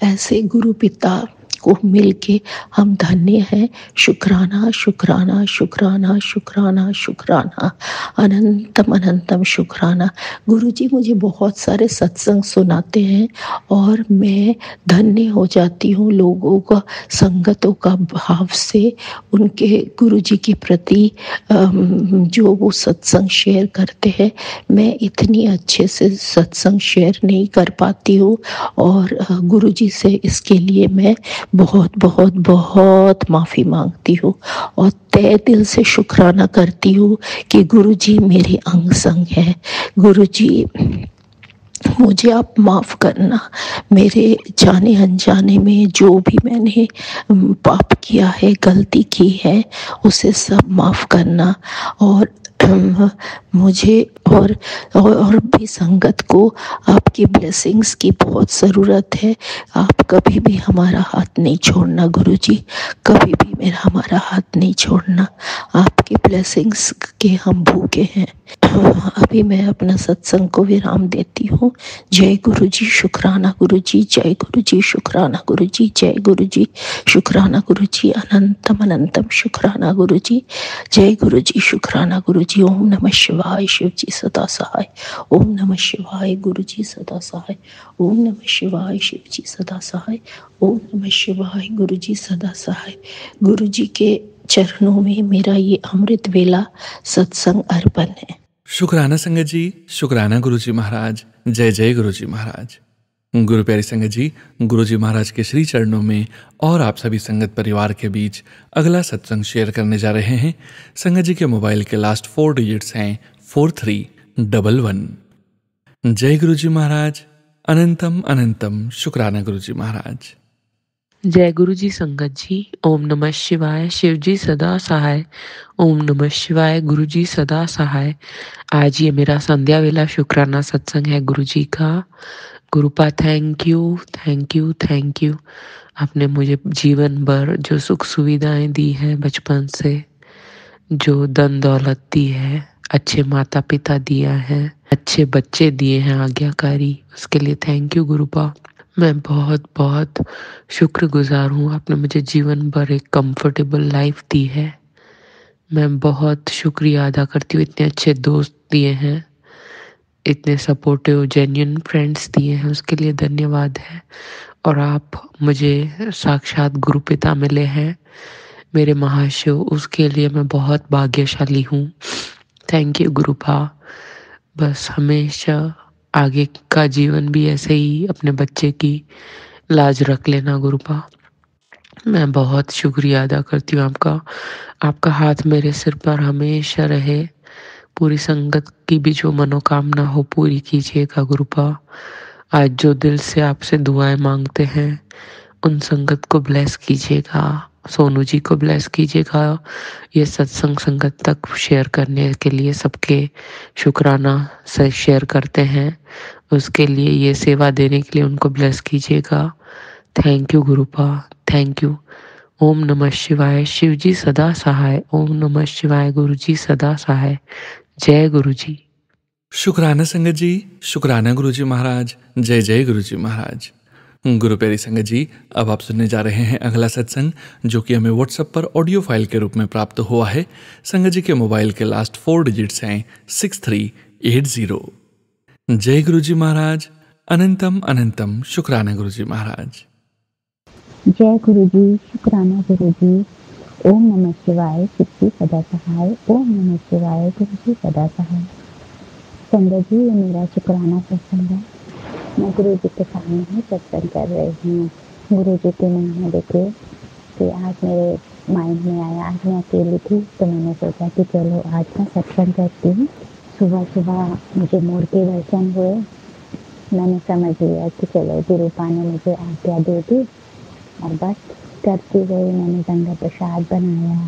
[SPEAKER 7] ऐसे गुरु पिता को मिल के हम धन्य हैं। शुक्राना शुक्राना शुक्राना शुक्राना शुक्राना, अनंतम अनंतम शुक्राना। गुरुजी मुझे बहुत सारे सत्संग सुनाते हैं और मैं धन्य हो जाती हूँ लोगों का, संगतों का भाव से उनके गुरुजी के प्रति जो वो सत्संग शेयर करते हैं। मैं इतनी अच्छे से सत्संग शेयर नहीं कर पाती हूँ और गुरुजी से इसके लिए मैं बहुत बहुत बहुत माफ़ी मांगती हूँ और तहे दिल से शुक्राना करती हूँ कि गुरुजी मेरे अंग संग है। गुरुजी मुझे आप माफ़ करना, मेरे जाने अनजाने में जो भी मैंने पाप किया है, गलती की है, उसे सब माफ़ करना। और मुझे और भी संगत को आपकी ब्लेसिंग्स की बहुत ज़रूरत है। आप कभी भी हमारा हाथ नहीं छोड़ना गुरुजी, कभी भी मेरा हमारा हाथ नहीं छोड़ना। आपकी ब्लेसिंग्स के हम भूखे हैं। अभी मैं अपना सत्संग को विराम देती हूँ। जय गुरुजी, शुक्राना गुरुजी, जय गुरुजी, शुक्राना गुरुजी, जय गुरुजी, शुक्राना गुरुजी, अनंतम अनंतम शुक्राना गुरुजी, जय गुरुजी, शुक्राना गुरुजी। ओम नमः शिवाय, शिव जी सदा सहाय। ओम नमः शिवाय, गुरुजी सदा सहाय। ओम नमः शिवाय, शिव जी सदा सहाय। ओम नमः शिवाय, गुरुजी सदा सहाय। गुरुजी के चरणों में मेरा ये अमृत वेला सत्संग अर्पण है।
[SPEAKER 1] शुक्राना संगत जी, शुक्राना गुरुजी महाराज। जय जय गुरुजी महाराज। गुरु प्यारी संगत जी, गुरुजी महाराज के श्री चरणों में और आप सभी संगत परिवार के बीच अगला सत्संग शेयर करने जा रहे हैं। संगत जी के मोबाइल के लास्ट 4 डिजिट्स हैं 4311। जय गुरुजी महाराज। अनंतम अनंतम शुक्राना गुरुजी महाराज।
[SPEAKER 8] जय गुरु जी संगत जी। ओम नमः शिवाय, शिव जी सदा सहाय। ओम नमः शिवाय, गुरु जी सदा सहाय। आज ये मेरा संध्या वेला शुक्राना सत्संग है गुरु जी का। Gurupa thank you thank you thank you. आपने मुझे जीवन भर जो सुख सुविधाएं दी हैं बचपन से, जो धन दौलत दी है, अच्छे माता पिता दिया है, अच्छे बच्चे दिए हैं आज्ञाकारी, उसके लिए थैंक यू गुरुपा। मैं बहुत बहुत शुक्रगुजार हूँ। आपने मुझे जीवन भर एक कंफर्टेबल लाइफ दी है। मैं बहुत शुक्रिया अदा करती हूँ। इतने अच्छे दोस्त दिए हैं, इतने सपोर्टिव जेन्युइन फ्रेंड्स दिए हैं, उसके लिए धन्यवाद है। और आप मुझे साक्षात गुरु पिता मिले हैं, मेरे महाशिव, उसके लिए मैं बहुत भाग्यशाली हूँ। Thank you गुरुपा। बस हमेशा आगे का जीवन भी ऐसे ही अपने बच्चे की लाज रख लेना गुरुपा। मैं बहुत शुक्रिया अदा करती हूँ आपका। आपका हाथ मेरे सिर पर हमेशा रहे। पूरी संगत की भी जो मनोकामना हो पूरी कीजिएगा गुरुपा। आज जो दिल से आपसे दुआएं मांगते हैं उन संगत को ब्लेस कीजिएगा। सोनू जी को ब्लेस कीजिएगा। ये सत्संग संगत तक शेयर करने के लिए सबके शुक्राना से शेयर करते हैं, उसके लिए ये सेवा देने के लिए उनको ब्लेस कीजिएगा। Thank you Gurupa, thank you. ओम नमः शिवाय, शिव जी सदा सहाय। ओम नमः शिवाय, गुरु जी सदा सहाय। जय गुरु जी।
[SPEAKER 1] शुक्राना संगत जी, शुक्राना गुरुजी महाराज। जय जय गुरुजी महाराज। गुरु प्यारी संगत जी, अब आप सुनने जा रहे हैं अगला सत्संग, जो कि हमें व्हाट्सएप पर ऑडियो फाइल के रूप में प्राप्त हुआ है। संगत जी के मोबाइल के लास्ट 4 डिजिट्स हैं 6380। जय गुरुजी महाराज। अनंतम अनंतम शुक्राना गुरुजी महाराज।
[SPEAKER 9] जय गुरुजी, शुक्राना गुरुजी। ओम नमः शिवाय, शिव जी सदा सहाय। ओम नमः शिवाय, गुरुजी सदा सहाय। संगत जी, ये मेरा शुक्राना सत्संग है। मैं गुरु जी के सामने ही सत्संग कर रही हूँ। गुरु जी के महिमा देखे कि आज मेरे माइंड में आया, आज मैं अकेली थी तो मैंने सोचा कि चलो आज मैं सत्संग करती हूँ। सुबह सुबह मुझे मोर के दर्शन हुए मैंने समझ लिया कि चलो गुरुपा ने मुझे आज्ञा दे दी और बस करती गई। मैंने गंगा प्रसाद बनाया,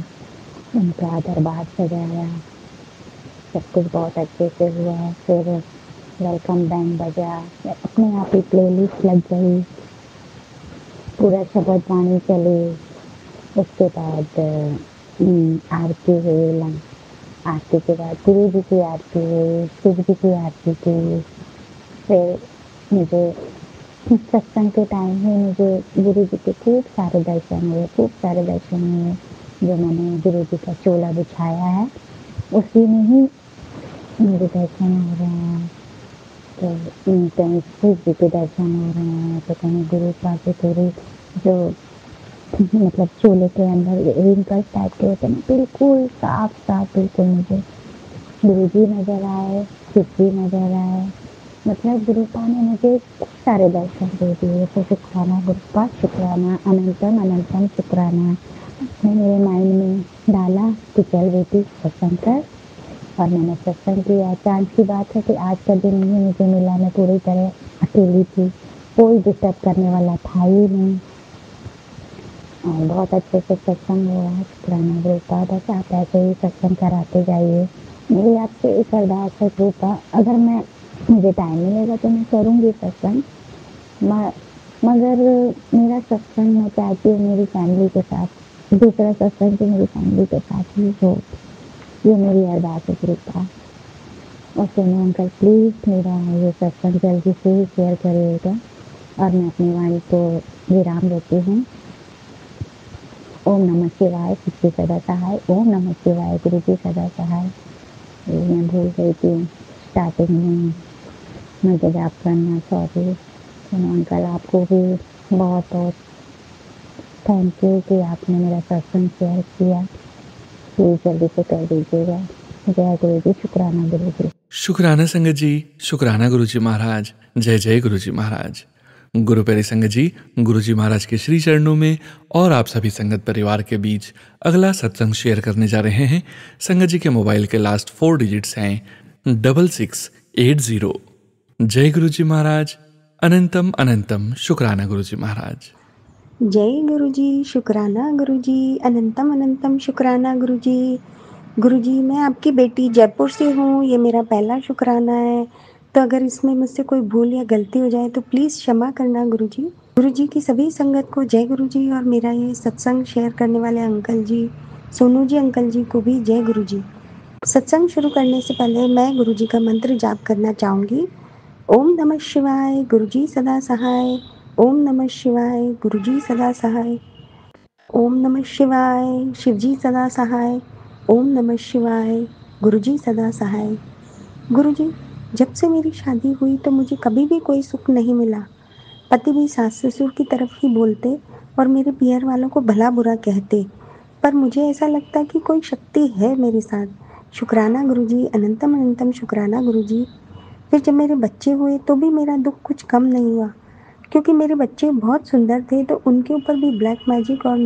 [SPEAKER 9] उनका दरबार सजाया, सब कुछ बहुत अच्छे से हुआ। फिर वेलकम बैंड बजा, अपने आप ही प्लेलिस्ट लग गई, पूरा शब्द गाने चले। उसके बाद आरती हुई, आरती के बाद गुरु जी की आरती हुई, शिव जी की आरती की। फिर मुझे सत्संग के टाइम ही मुझे गुरु जी के खूब सारे दर्शन हुए, जो मैंने गुरु जी का चोला बिछाया है उसी में ही मेरे दर्शन हो रहे हैं। तो कहीं शिव जी के दर्शन हो रहे हैं, तो कहीं गुरु पास से थोड़ी जो मतलब चोले के अंदर रिंकल्स टाइप के होते हैं, बिल्कुल साफ साफ बिल्कुल मुझे गुरु जी नजर आए, शिव जी नजर आए। मतलब गुरुपा ने मुझे सारे दर्शन दे दिए। तो शुक्राना गुरुपा, शुक्राना, अनंतम अनंतम शुक्राना। मैं मेरे माइंड में डाला कि चल बेटी सत्संग कर, और मैंने सत्संग किया। चांस की बात है कि आज का दिन ही मुझे मिला, मैं पूरी तरह अकेली थी, कोई डिस्टर्ब करने वाला था ही नहीं, और बहुत अच्छे से सत्संग हुआ। शुक्राना गुरुपा, बस आप ऐसे ही सत्संग कराते जाइए। मेरी आपसे एक अरदास है गुरुपा, अगर मुझे टाइम मिलेगा तो मैं करूँगी सत्संग, मगर मेरा सत्संग मैं चाहती हूँ मेरी फैमिली के साथ, दूसरा सत्संग तो मेरी फैमिली के साथ ही हो। ये मेरी अरदास है गुरुपा। और सोनू अंकल प्लीज़ मेरा ये सत्संग जल्दी से ही शेयर करिएगा। और मैं अपनी वाणी को विराम देती हूँ। ओम नमः शिवाय, शिव जी सदा सहाय। ओम नमः शिवाय, गुरु जी सदा सहाय। मैं भूल गई थी स्टार्टिंग में मुझे जाप करना, सॉरी। सोनू अंकल आपको भी बहुत बहुत थैंक यू कि आपने मेरा सत्संग शेयर किया। प्लीज जल्दी से कर दीजिएगा। जय गुरु जी, शुक्राना गुरु जी।
[SPEAKER 1] शुक्राना संगत जी, शुक्राना गुरु जी महाराज। जय जय गुरु जी महाराज। गुरु प्यारी संगत जी, गुरु जी महाराज के श्री चरणों में और आप सभी संगत परिवार के बीच अगला सत्संग शेयर करने जा रहे हैं। संगत जी के मोबाइल के लास्ट 4 डिजिट्स हैं 6680। जय गुरु जी महाराज। अनंतम अनंतम शुक्राना गुरु जी महाराज।
[SPEAKER 10] जय गुरु जी, शुक्राना गुरु जी, अनंतम अनंतम शुक्राना गुरु जी। गुरु जी, मैं आपकी बेटी जयपुर से हूँ, ये मेरा पहला शुक्राना है, तो अगर इसमें मुझसे कोई भूल या गलती हो जाए तो प्लीज़ क्षमा करना गुरु जी। गुरु जी की सभी संगत को जय गुरु जी, और मेरा ये सत्संग शेयर करने वाले अंकल जी, सोनू जी अंकल जी को भी जय गुरु जी। सत्संग शुरू करने से पहले मैं गुरु जी का मंत्र जाप करना चाहूँगी। ओम नमः शिवाय, गुरु जी सदा सहाय। ओम नमः शिवाय, गुरु जी सदा सहाय। ओम नमः शिवाय, शिव जी सदा सहाय। ओम नमः शिवाय, गुरु जी सदा सहाय। गुरु जी, जब से मेरी शादी हुई तो मुझे कभी भी कोई सुख नहीं मिला। पति भी सास ससुर की तरफ ही बोलते और मेरे पियर वालों को भला बुरा कहते, पर मुझे ऐसा लगता कि कोई शक्ति है मेरे साथ। शुक्राना गुरु जी, अनंतम अनंतम शुक्राना गुरु जी। फिर जब मेरे बच्चे हुए तो भी मेरा दुख कुछ कम नहीं हुआ, क्योंकि मेरे बच्चे बहुत सुंदर थे तो उनके ऊपर भी ब्लैक मैजिक और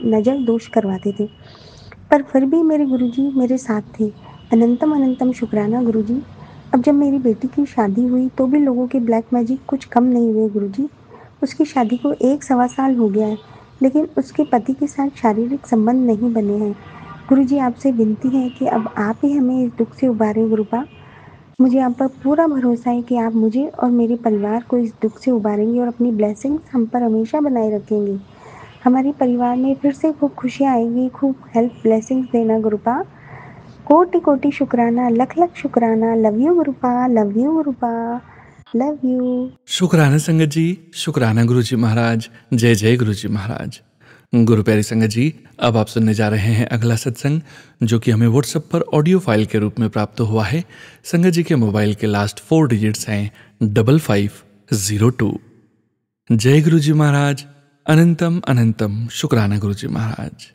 [SPEAKER 10] नज़र दोष करवाते थे, पर फिर भी मेरे गुरुजी मेरे साथ थे। अनंतम अनंतम शुक्राना गुरुजी। अब जब मेरी बेटी की शादी हुई तो भी लोगों के ब्लैक मैजिक कुछ कम नहीं हुए गुरुजी। उसकी शादी को 1-1.25 साल हो गया है, लेकिन उसके पति के साथ शारीरिक संबंध नहीं बने हैं। गुरुजी, आपसे विनती है कि अब आप ही हमें इस दुख से उबारें गुरुपा। मुझे आप पर पूरा भरोसा है कि आप मुझे और मेरे परिवार को इस दुख से उबारेंगे और अपनी ब्लेसिंग्स हम पर हमेशा बनाए रखेंगे। हमारे परिवार में फिर से खूब खुशियाँ आएंगी, खूब हेल्प ब्लेसिंग्स देना गुरुपा। कोटि कोटि शुक्राना, लख लख शुक्राना। Love you गुरुपा, love you गुरुपा, love you.
[SPEAKER 1] शुक्राना संगत जी, शुक्राना गुरु जी महाराज। जय जय गुरु जी महाराज। गुरु प्यारी संगत जी, अब आप सुनने जा रहे हैं अगला सत्संग, जो कि हमें व्हाट्सएप पर ऑडियो फाइल के रूप में प्राप्त हुआ है। संगत जी के मोबाइल के लास्ट 4 डिजिट्स हैं 5502। जय गुरु जी महाराज। अनंतम अनंतम शुक्राना गुरु जी महाराज।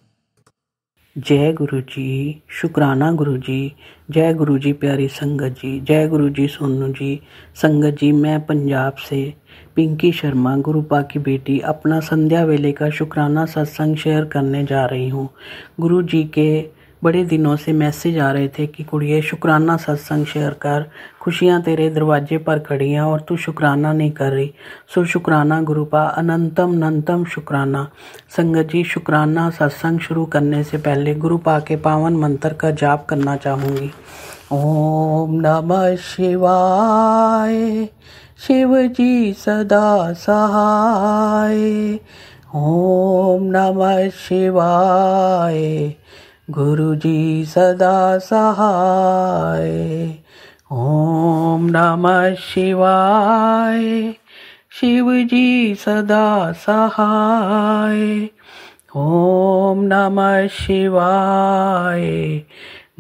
[SPEAKER 11] जय गुरु जी, शुक्राना गुरु जी। जय गुरु जी प्यारी संगत जी। जय गुरु जी सोनू जी। संगत जी, मैं पंजाब से पिंकी शर्मा, गुरुपा की बेटी, अपना संध्या वेले का शुक्राना सत्संग शेयर करने जा रही हूँ। गुरु जी के बड़े दिनों से मैसेज आ रहे थे कि कुड़िए शुक्राना सत्संग शेयर कर, खुशियाँ तेरे दरवाजे पर खड़ी हैं और तू शुक्राना नहीं कर रही। सो शुक्राना गुरुपा, अनंतम अनंतम शुक्राना। संगत जी, शुक्राना सत्संग शुरू करने से पहले गुरुपा के पावन मंत्र का जाप करना चाहूँगी। ओम नमः शिवाय, शिव जी सदा सहाय। ओम नमः शिवाय, गुरु जी सदा सहाय। ओम नमः शिवाय, शिव जी सदा सहाय। ओम नमः शिवाय,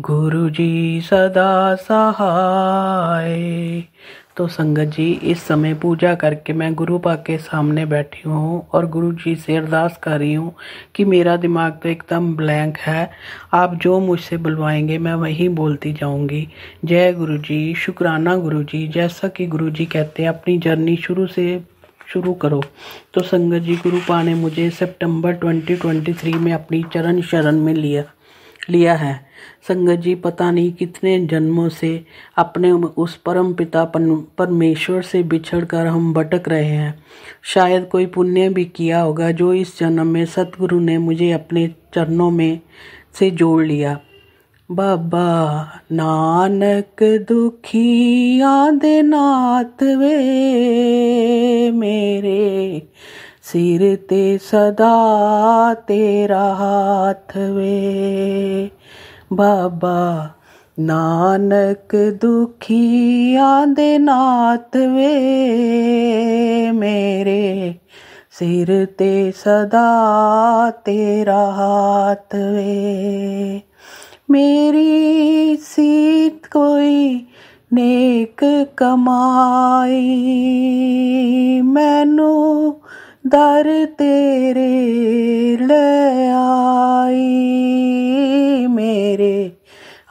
[SPEAKER 11] गुरु जी सदा सहाय। तो संगत जी, इस समय पूजा करके मैं गुरुपा के सामने बैठी हूँ और गुरु जी से अरदास कर रही हूँ कि मेरा दिमाग तो एकदम ब्लैंक है, आप जो मुझसे बुलवाएंगे मैं वही बोलती जाऊँगी। जय गुरु जी, शुक्राना गुरु जी। जैसा कि गुरु जी कहते हैं अपनी जर्नी शुरू करो। तो संगत जी, गुरुपा ने मुझे सितंबर 2023 में अपनी चरण शरण में लिया है। संगत जी, पता नहीं कितने जन्मों से अपने उस परम पिता परमेश्वर से बिछड़कर हम भटक रहे हैं। शायद कोई पुण्य भी किया होगा जो इस जन्म में सतगुरु ने मुझे अपने चरणों में से जोड़ लिया। बाबा नानक दुखिया दे नाथ वे, मेरे सिर ते सदा तेरा हाथ वे। बाबा नानक दुखिया दे नाथ वे, मेरे सिर ते सदा तेरा हाथ वे। मेरी सीत कोई नेक कमाई, मैनू दर तेरे ले आई। मेरे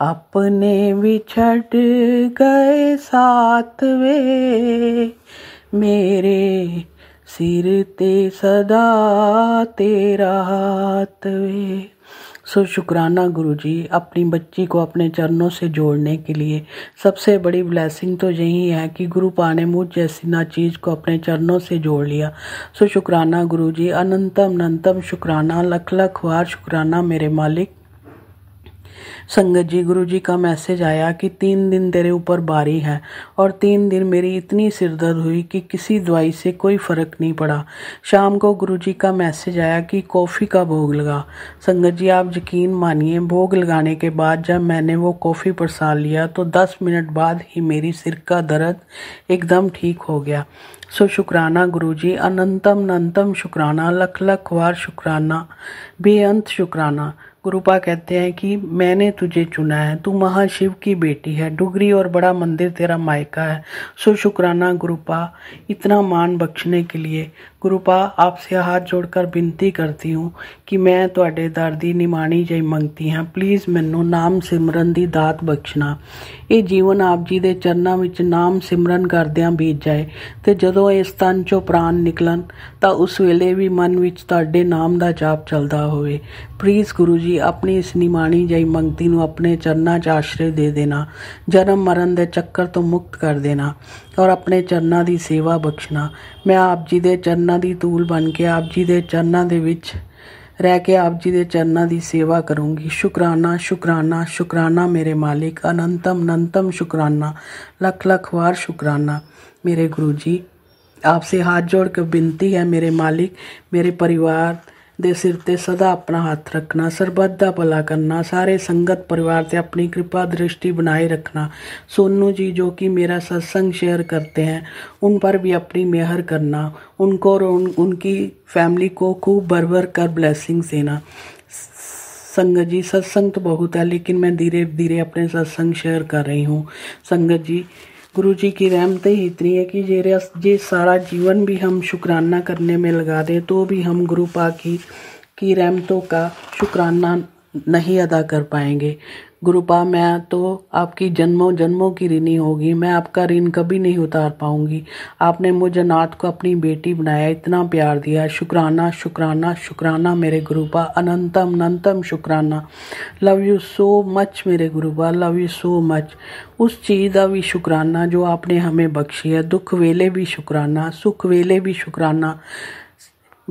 [SPEAKER 11] अपने बिछड़ गए साथ वे, मेरे सिर ते सदा तेरा हाथ वे। सो शुक्राना गुरु जी, अपनी बच्ची को अपने चरणों से जोड़ने के लिए सबसे बड़ी ब्लेसिंग तो यही है कि गुरुपा ने मुझ जैसी ना चीज़ को अपने चरणों से जोड़ लिया। सो शुक्राना गुरु जी, अनंतम अनंतम शुक्राना, लख लख बार शुक्राना मेरे मालिक। संगत जी, गुरु जी का मैसेज आया कि 3 दिन तेरे ऊपर बारी है और 3 दिन मेरी इतनी सिरदर्द हुई कि किसी दवाई से कोई फ़र्क नहीं पड़ा। शाम को गुरु जी का मैसेज आया कि कॉफ़ी का भोग लगा। संगत जी, आप यकीन मानिए, भोग लगाने के बाद जब मैंने वो कॉफ़ी परसा लिया तो 10 मिनट बाद ही मेरी सिर का दर्द एकदम ठीक हो गया। सो शुक्राना गुरु जी, अनंतम अनंतम शुक्राना, लख लख बार शुक्राना, बेअंत शुक्राना। गुरुपा कहते हैं कि मैंने तुझे चुना है, तू महाशिव की बेटी है, डुगरी और बड़ा मंदिर तेरा मायका है। सो शुक्राना गुरुपा, इतना मान बख्शने के लिए। गुरुपा, आपसे हाथ जोड़कर विनती करती हूँ कि मैं तुहाडे दर दी निमाणी जई मंगती हाँ, प्लीज़ मैनू नाम सिमरन दी दात बख्शना। ये जीवन आप जी दे चरनां विच नाम सिमरन करदियां बीत जाए ते जदों इस तन चों प्राण निकलन तां उस वेले भी मन विच तुहाडे नाम दा जाप चलदा होवे। प्लीज़ गुरु जी, अपनी इस निमाणी जई मंगती नूं अपने चरनां 'च आश्रय दे देना, जन्म मरण दे चक्कर तो मुक्त कर देना और अपने चरनां दी सेवा बख्शना। मैं आप जी दे चरनां दी धूल बन के आप जी दे चरनां दे विच रह के आप जी दे चरनां दी सेवा करूँगी। शुक्राना शुक्राना शुक्राना मेरे मालिक, अनंतम अनंतम शुक्राना, लख लख बार शुक्राना मेरे गुरु जी। आपसे हाथ जोड़ के विनती है मेरे मालिक, मेरे परिवार दे सिर ते सदा अपना हाथ रखना, सरबत दा भला करना, सारे संगत परिवार ते अपनी कृपा दृष्टि बनाए रखना। सोनू जी जो कि मेरा सत्संग शेयर करते हैं, उन पर भी अपनी मेहर करना, उनको और उनकी फैमिली को खूब भर भर कर ब्लेसिंग्स देना। संगत जी, सत्संग तो बहुत है लेकिन मैं धीरे धीरे अपने सत्संग शेयर कर रही हूँ। संगत जी, गुरु जी की रहमत ही इतनी है कि ये सारा जीवन भी हम शुक्राना करने में लगा दें तो भी हम गुरुपा की रहमतों का शुक्राना नहीं अदा कर पाएंगे। गुरुपा मैं तो आपकी जन्मों जन्मों की ऋणी होगी, मैं आपका ऋण कभी नहीं उतार पाऊंगी। आपने मुझ अनाथ को अपनी बेटी बनाया, इतना प्यार दिया, शुक्राना शुक्राना शुक्राना मेरे गुरुपा, अनंतम अनंतम शुक्राना। लव यू सो मच मेरे गुरुपा, लव यू सो मच। उस चीज़ का भी शुक्राना जो आपने हमें बख्शी है, दुख वेले भी शुक्राना, सुख वेले भी शुक्राना।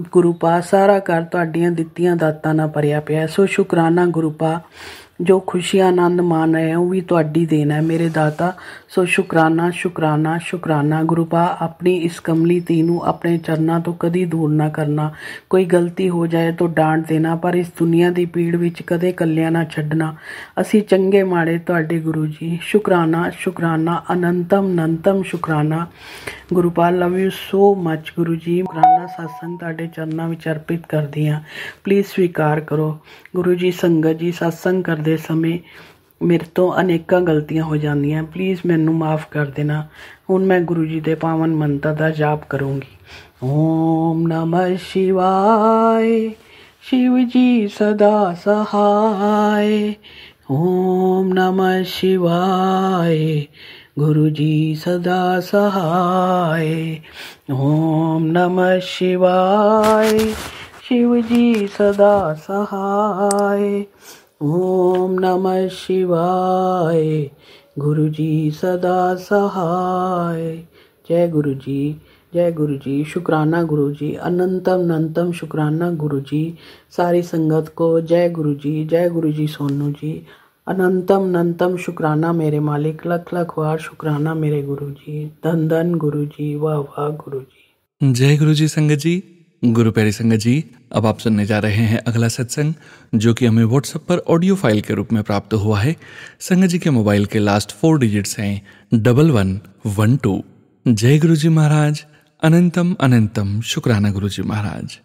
[SPEAKER 11] गुरुपा सारा घर तुहाडियां दित्तियां दातां नाल भरिया पिया, सो शुक्राना गुरुपा। जो खुशियां आनंद मान रहे हैं वो भी तुहाडी देन है मेरे दाता, सो शुक्राना शुक्राना शुक्राना। गुरुपा अपनी इस कमली धी नूं अपने चरनां तो कदी दूर ना करना, कोई गलती हो जाए तो डांट देना, पर इस दुनिया दी पीड़ विच कदे कल्लियां ना छड्डना। असीं चंगे माड़े तुहाडे गुरु जी, शुक्राना शुक्राना अनंतम अनंतम शुक्राना। गुरुपा लव यू सो मच गुरु जी। शुक्राना सत्संग तुहाडे चरनां विच अर्पित करदी हां, प्लीज़ स्वीकार करो। गुरु जी संगत जी सत्संग करदे समय मेरे तो अनेकां गलतियां हो जांदियां, प्लीज़ मैनू माफ़ कर देना। हुण मैं गुरु जी दे पावन मंत्र दा जाप करूँगी। ओम नमः शिवाय, शिव जी सदा सहाय। ओम नमः शिवाय, गुरु जी सदा सहाय। ओम नमः शिवाय, शिव जी सदा सहाय। ओम नमः शिवाय, गुरु जी सदा सहाय। जय गुरु जी, जय गुरु जी। शुक्राना गुरु जी, अनंतम अनंतम शुक्राना गुरु जी। सारी संगत को जय गुरु जी, जय गुरु जी सोनू जी। अनंतम अनंतम शुक्राना मेरे मालिक, लख लख बार शुक्राना मेरे गुरु जी। धन धन गुरु जी, वाह वाह गुरु जी।
[SPEAKER 1] जय गुरु जी संगत जी। गुरु प्यारी संगत जी, अब आप सुनने जा रहे हैं अगला सत्संग जो कि हमें व्हाट्सएप पर ऑडियो फाइल के रूप में प्राप्त हुआ है। संगत जी के मोबाइल के लास्ट 4 डिजिट्स हैं 1112। जय गुरु जी महाराज, अनंतम अनंतम शुक्राना गुरु जी महाराज।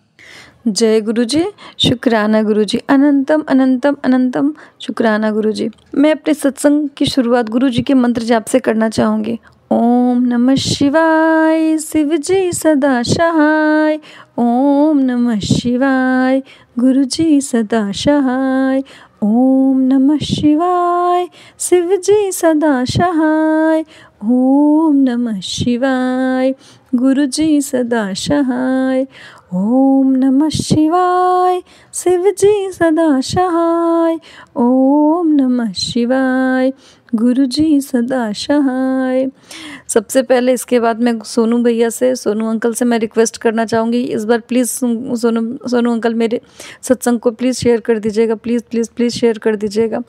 [SPEAKER 12] जय गुरु जी, शुक्राना गुरु जी, अनंतम अनंतम अनंतम शुक्राना गुरु जी। मैं अपने सत्संग की शुरुआत गुरु जी के मंत्र जाप से करना चाहूँगी। ओम नमः शिवाय, शिव जी सदा सहाय। ओम नमः शिवाय, गुरु जी सदा सहाय। ओम नमः शिवाय, शिव जी सदा सहाय। ओम नमः शिवाय, गुरु जी सदा सहाय। ओम नमः शिवाय, शिव जी सदा सहाय। ओम नमः शिवाय, गुरु जी सदा सहाय। सबसे पहले इसके बाद मैं सोनू भैया से, सोनू अंकल से मैं रिक्वेस्ट करना चाहूँगी, इस बार प्लीज़ सोनू अंकल मेरे सत्संग को प्लीज़ शेयर कर दीजिएगा, प्लीज़ प्लीज़ प्लीज़ शेयर कर दीजिएगा।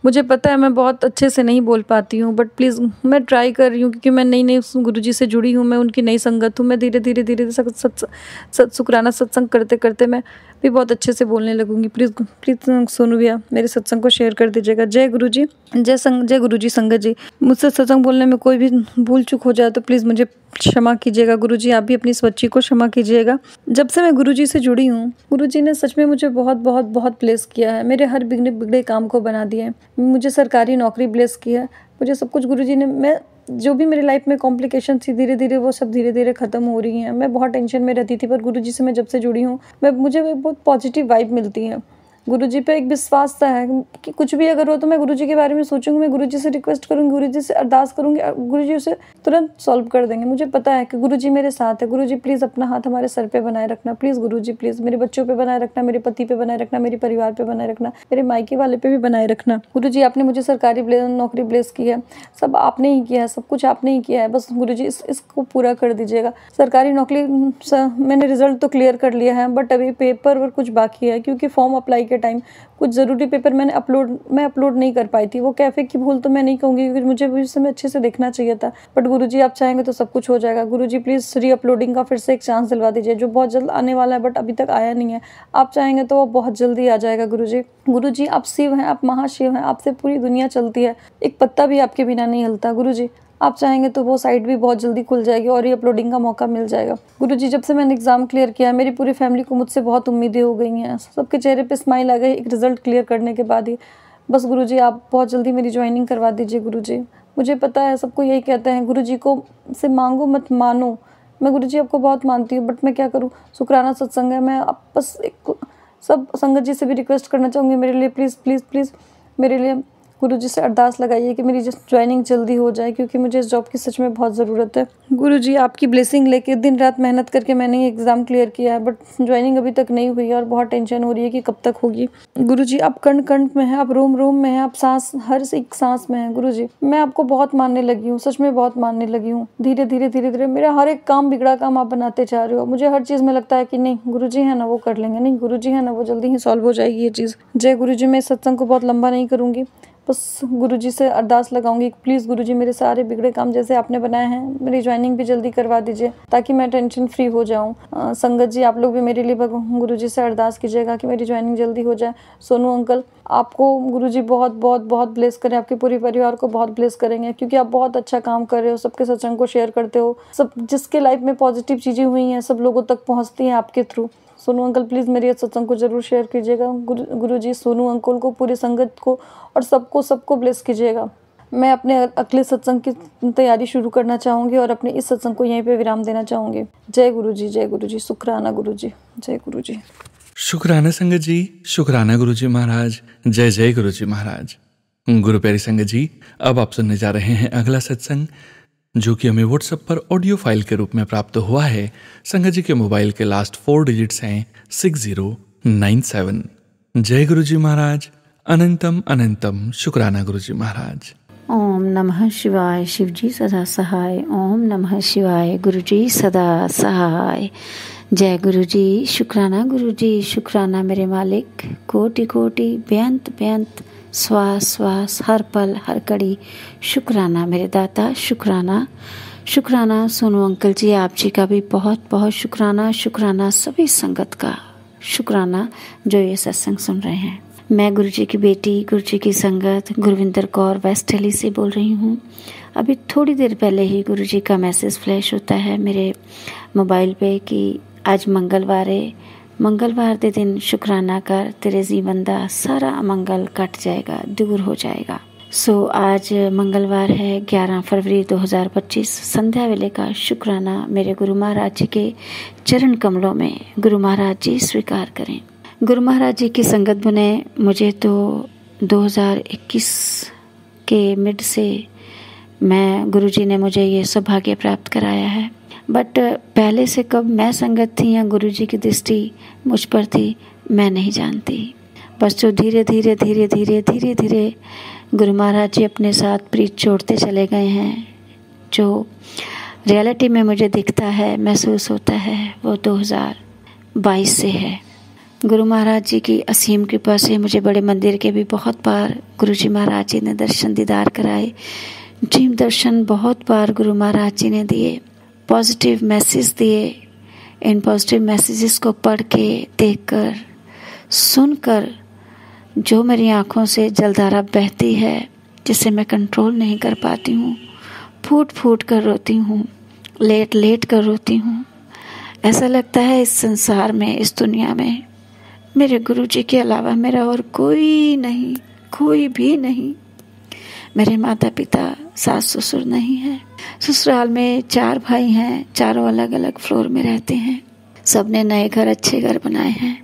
[SPEAKER 12] मुझे पता है मैं बहुत अच्छे से नहीं बोल पाती हूँ, बट प्लीज़ मैं ट्राई कर रही हूँ, क्योंकि मैं नई नई गुरु जी से जुड़ी हूँ, मैं उनकी नई संगत हूँ। मैं धीरे धीरे शुक्राना सत्संग करते करते मैं भी बहुत अच्छे से बोलने लगूंगी। प्लीज़ प्लीज़ सोनू भैया मेरे सत्संग को शेयर कर दीजिएगा। जय गुरु जी, जय गुरु जी संगत जी। मुझसे सत्संग बोलने में कोई भी भूल चूक हो जाए तो प्लीज़ मुझे क्षमा कीजिएगा। गुरु जी आप भी अपनी स्वच्ची को क्षमा कीजिएगा। जब से मैं गुरु जी से जुड़ी हूँ, गुरु जी ने सच में मुझे बहुत बहुत बहुत ब्लेस किया है। मेरे हर बिगड़े काम को बना दिया है। मुझे सरकारी नौकरी ब्लेस की है। मुझे सब कुछ गुरु जी ने, मैं जो भी मेरी लाइफ में कॉम्प्लिकेशन थी धीरे धीरे वो सब धीरे धीरे ख़त्म हो रही हैं। मैं बहुत टेंशन में रहती थी, पर गुरु जी से मैं जब से जुड़ी हूँ मुझे बहुत पॉजिटिव वाइब मिलती है। गुरु जी पे एक विश्वास सा है कि कुछ भी अगर हो तो मैं गुरु जी के बारे में सोचूंगी, मैं गुरु जी से रिक्वेस्ट करूंगी, गुरु जी से अरदास करूंगी, गुरु जी उसे तुरंत सॉल्व कर देंगे। मुझे पता है कि गुरु जी मेरे साथ है। गुरु जी प्लीज़ अपना हाथ हमारे सर पे बनाए रखना, प्लीज़ गुरु जी प्लीज़ मेरे बच्चों पे बनाए रखना, मेरे पति पे बनाए रखना, मेरे परिवार पे बनाए रखना, मेरे मायके वाले पे भी बनाए रखना। गुरु जी आपने मुझे सरकारी नौकरी ब्लेस की है, सब आपने ही किया है, सब कुछ आपने ही किया है। बस गुरु जी इसको पूरा कर दीजिएगा। सरकारी नौकरी मैंने रिजल्ट तो क्लियर कर लिया है, बट अभी पेपर वर्क कुछ बाकी है, क्योंकि फॉर्म अप्लाई के टाइम कुछ ज़रूरी पेपर मैं अपलोड नहीं कर पाई थी। वो कैफ़े की भूल तो मैं नहीं कहूँगी, क्योंकि मुझे उस समय अच्छे से देखना चाहिए था, बट गुरुजी आप चाहेंगे तो सब कुछ हो जाएगा। गुरुजी प्लीज़ री अपलोडिंग का फिर से एक चांस दिलवा दीजिए, जो बहुत जल्द आने वाला है बट अभी तक आया नहीं है। आप चाहेंगे तो वो बहुत जल्दी आ जाएगा। गुरुजी आप शिव हैं, आप महाशिव हैं, आपसे पूरी दुनिया चलती है, एक पत्ता भी आपके बिना नहीं हिलता। गुरुजी आप चाहेंगे तो वो साइट भी बहुत जल्दी खुल जाएगी और ये अपलोडिंग का मौका मिल जाएगा। गुरुजी जब से मैंने एग्ज़ाम क्लियर किया है, मेरी पूरी फैमिली को मुझसे बहुत उम्मीदें हो गई हैं। सबके चेहरे पे स्माइल आ गई एक रिज़ल्ट क्लियर करने के बाद ही। बस गुरुजी आप बहुत जल्दी मेरी ज्वाइनिंग करवा दीजिए। गुरुजी मुझे पता है सबको यही कहते हैं, गुरुजी को से मांगो मत मानो। मैं गुरुजी आपको बहुत मानती हूँ, बट मैं क्या करूँ, शुक्राना सत्संग है, मैं बस एक सब संगत जी से भी रिक्वेस्ट करना चाहूँगी मेरे लिए प्लीज़ प्लीज़ प्लीज़ मेरे लिए गुरुजी से अरदास लगाइए कि मेरी ज्वाइनिंग जल्दी हो जाए, क्योंकि मुझे इस जॉब की सच में बहुत ज़रूरत है। गुरुजी आपकी ब्लेसिंग लेके दिन रात मेहनत करके मैंने ये एग्ज़ाम क्लियर किया है, बट ज्वाइनिंग अभी तक नहीं हुई है और बहुत टेंशन हो रही है कि कब तक होगी। गुरुजी आप कण कण में हैं, आप रोम रोम में हैं, आप सांस हर एक सांस में हैं। गुरुजी मैं आपको बहुत मानने लगी हूँ, सच में बहुत मानने लगी हूँ। धीरे धीरे धीरे धीरे मेरा हर एक काम, बिगड़ा काम आप बनाते जा रहे हो। मुझे हर चीज़ में लगता है कि नहीं गुरुजी है ना वो कर लेंगे, नहीं गुरुजी है ना वो जल्दी ही सॉल्व हो जाएगी ये चीज़। जय गुरुजी। मैं इस सत्संग को बहुत लंबा नहीं करूँगी, बस गुरुजी से अरदास लगाऊंगी प्लीज़ गुरुजी मेरे सारे बिगड़े काम जैसे आपने बनाए हैं मेरी ज्वाइनिंग भी जल्दी करवा दीजिए ताकि मैं टेंशन फ्री हो जाऊं। संगत जी आप लोग भी मेरे लिए गुरुजी से अरदास कीजिएगा कि मेरी ज्वाइनिंग जल्दी हो जाए। सोनू अंकल आपको गुरुजी बहुत बहुत बहुत ब्लेस करें, आपके पूरे परिवार को बहुत ब्लेस करेंगे, क्योंकि आप बहुत अच्छा काम कर रहे हो, सबके सत्संग को शेयर करते हो, सब जिसके लाइफ में पॉजिटिव चीज़ें हुई हैं सब लोगों तक पहुँचती हैं आपके थ्रू। सोनू अंकल प्लीज़ मेरी सत्संग को जरूर शेयर कीजिएगा। गुरुजी सोनू अंकल को, पूरे संगत को और सबको ब्लेस कीजिएगा। मैं अपने अगले सत्संग की तैयारी शुरू करना चाहूँगी और अपने इस सत्संग को यहीं पे विराम देना चाहूँगी। जय गुरुजी, जय गुरुजी, शुक्राना गुरुजी, जय गुरुजी।
[SPEAKER 1] शुक्राना संगत जी, शुक्राना गुरुजी महाराज, जय जय गुरुजी महाराज। गुरु प्यारी संगत जी, अब आप सुनने जा रहे हैं अगला सत्संग जो कि हमें व्हाट्सएप पर ऑडियो फाइल के रूप में प्राप्त हुआ है। संगत जी के मोबाइल के लास्ट 4 डिजिट्स हैं 6097। जय गुरुजी महाराज, अनंतम अनंतम शुक्राना गुरुजी महाराज।
[SPEAKER 9] ओम नमः शिवाय, शिवजी सदा सहाय। ओम नमः शिवाय, गुरुजी सदा सहाय। जय गुरुजी, शुक्राना गुरुजी, शुक्राना मेरे मालिक। कोटि कोटि बेअंत बेअंत, श्वास श्वास, हर पल हर कड़ी शुक्राना मेरे दाता, शुक्राना शुक्राना। सोनू अंकल जी आप जी का भी बहुत बहुत शुक्राना, शुक्राना सभी संगत का शुक्राना जो ये सत्संग सुन रहे हैं। मैं गुरुजी की बेटी, गुरुजी की संगत गुरविंदर कौर वेस्ट दिल्ली से बोल रही हूँ। अभी थोड़ी देर पहले ही गुरुजी का मैसेज फ्लैश होता है मेरे मोबाइल पे कि आज मंगलवार है, मंगलवार के दिन शुक्राना कर, तेरे जीवन दा सारा अमंगल कट जाएगा, दूर हो जाएगा। सो आज मंगलवार है 11 फरवरी 2025, संध्या वेले का शुक्राना मेरे गुरु महाराज जी के चरण कमलों में गुरु महाराज जी स्वीकार करें। गुरु महाराज जी की संगत बने मुझे तो 2021 के मिड से मैं गुरु जी ने मुझे ये सौभाग्य प्राप्त कराया है। बट पहले से कब मैं संगत थी या गुरु जी की दृष्टि मुझ पर थी मैं नहीं जानती। बस जो धीरे धीरे धीरे धीरे धीरे धीरे गुरु महाराज जी अपने साथ प्रीत जोड़ते चले गए हैं, जो रियलिटी में मुझे दिखता है, महसूस होता है, वो 2022 से है। गुरु महाराज जी की असीम कृपा से मुझे बड़े मंदिर के भी बहुत बार गुरु जी महाराज जी ने दर्शन दीदार कराए, जीव दर्शन बहुत बार गुरु महाराज जी ने दिए, पॉजिटिव मैसेज दिए। इन पॉजिटिव मैसेजेस को पढ़ के, देखकर, सुनकर जो मेरी आँखों से जलधारा बहती है, जिसे मैं कंट्रोल नहीं कर पाती हूँ, फूट फूट कर रोती हूँ, लेट लेट कर रोती हूँ। ऐसा लगता है इस संसार में, इस दुनिया में मेरे गुरुजी के अलावा मेरा और कोई नहीं, कोई भी नहीं। मेरे माता पिता, सास ससुर नहीं है। ससुराल में 4 भाई हैं, चारों अलग अलग फ्लोर में रहते हैं। सब ने नए घर, अच्छे घर बनाए हैं।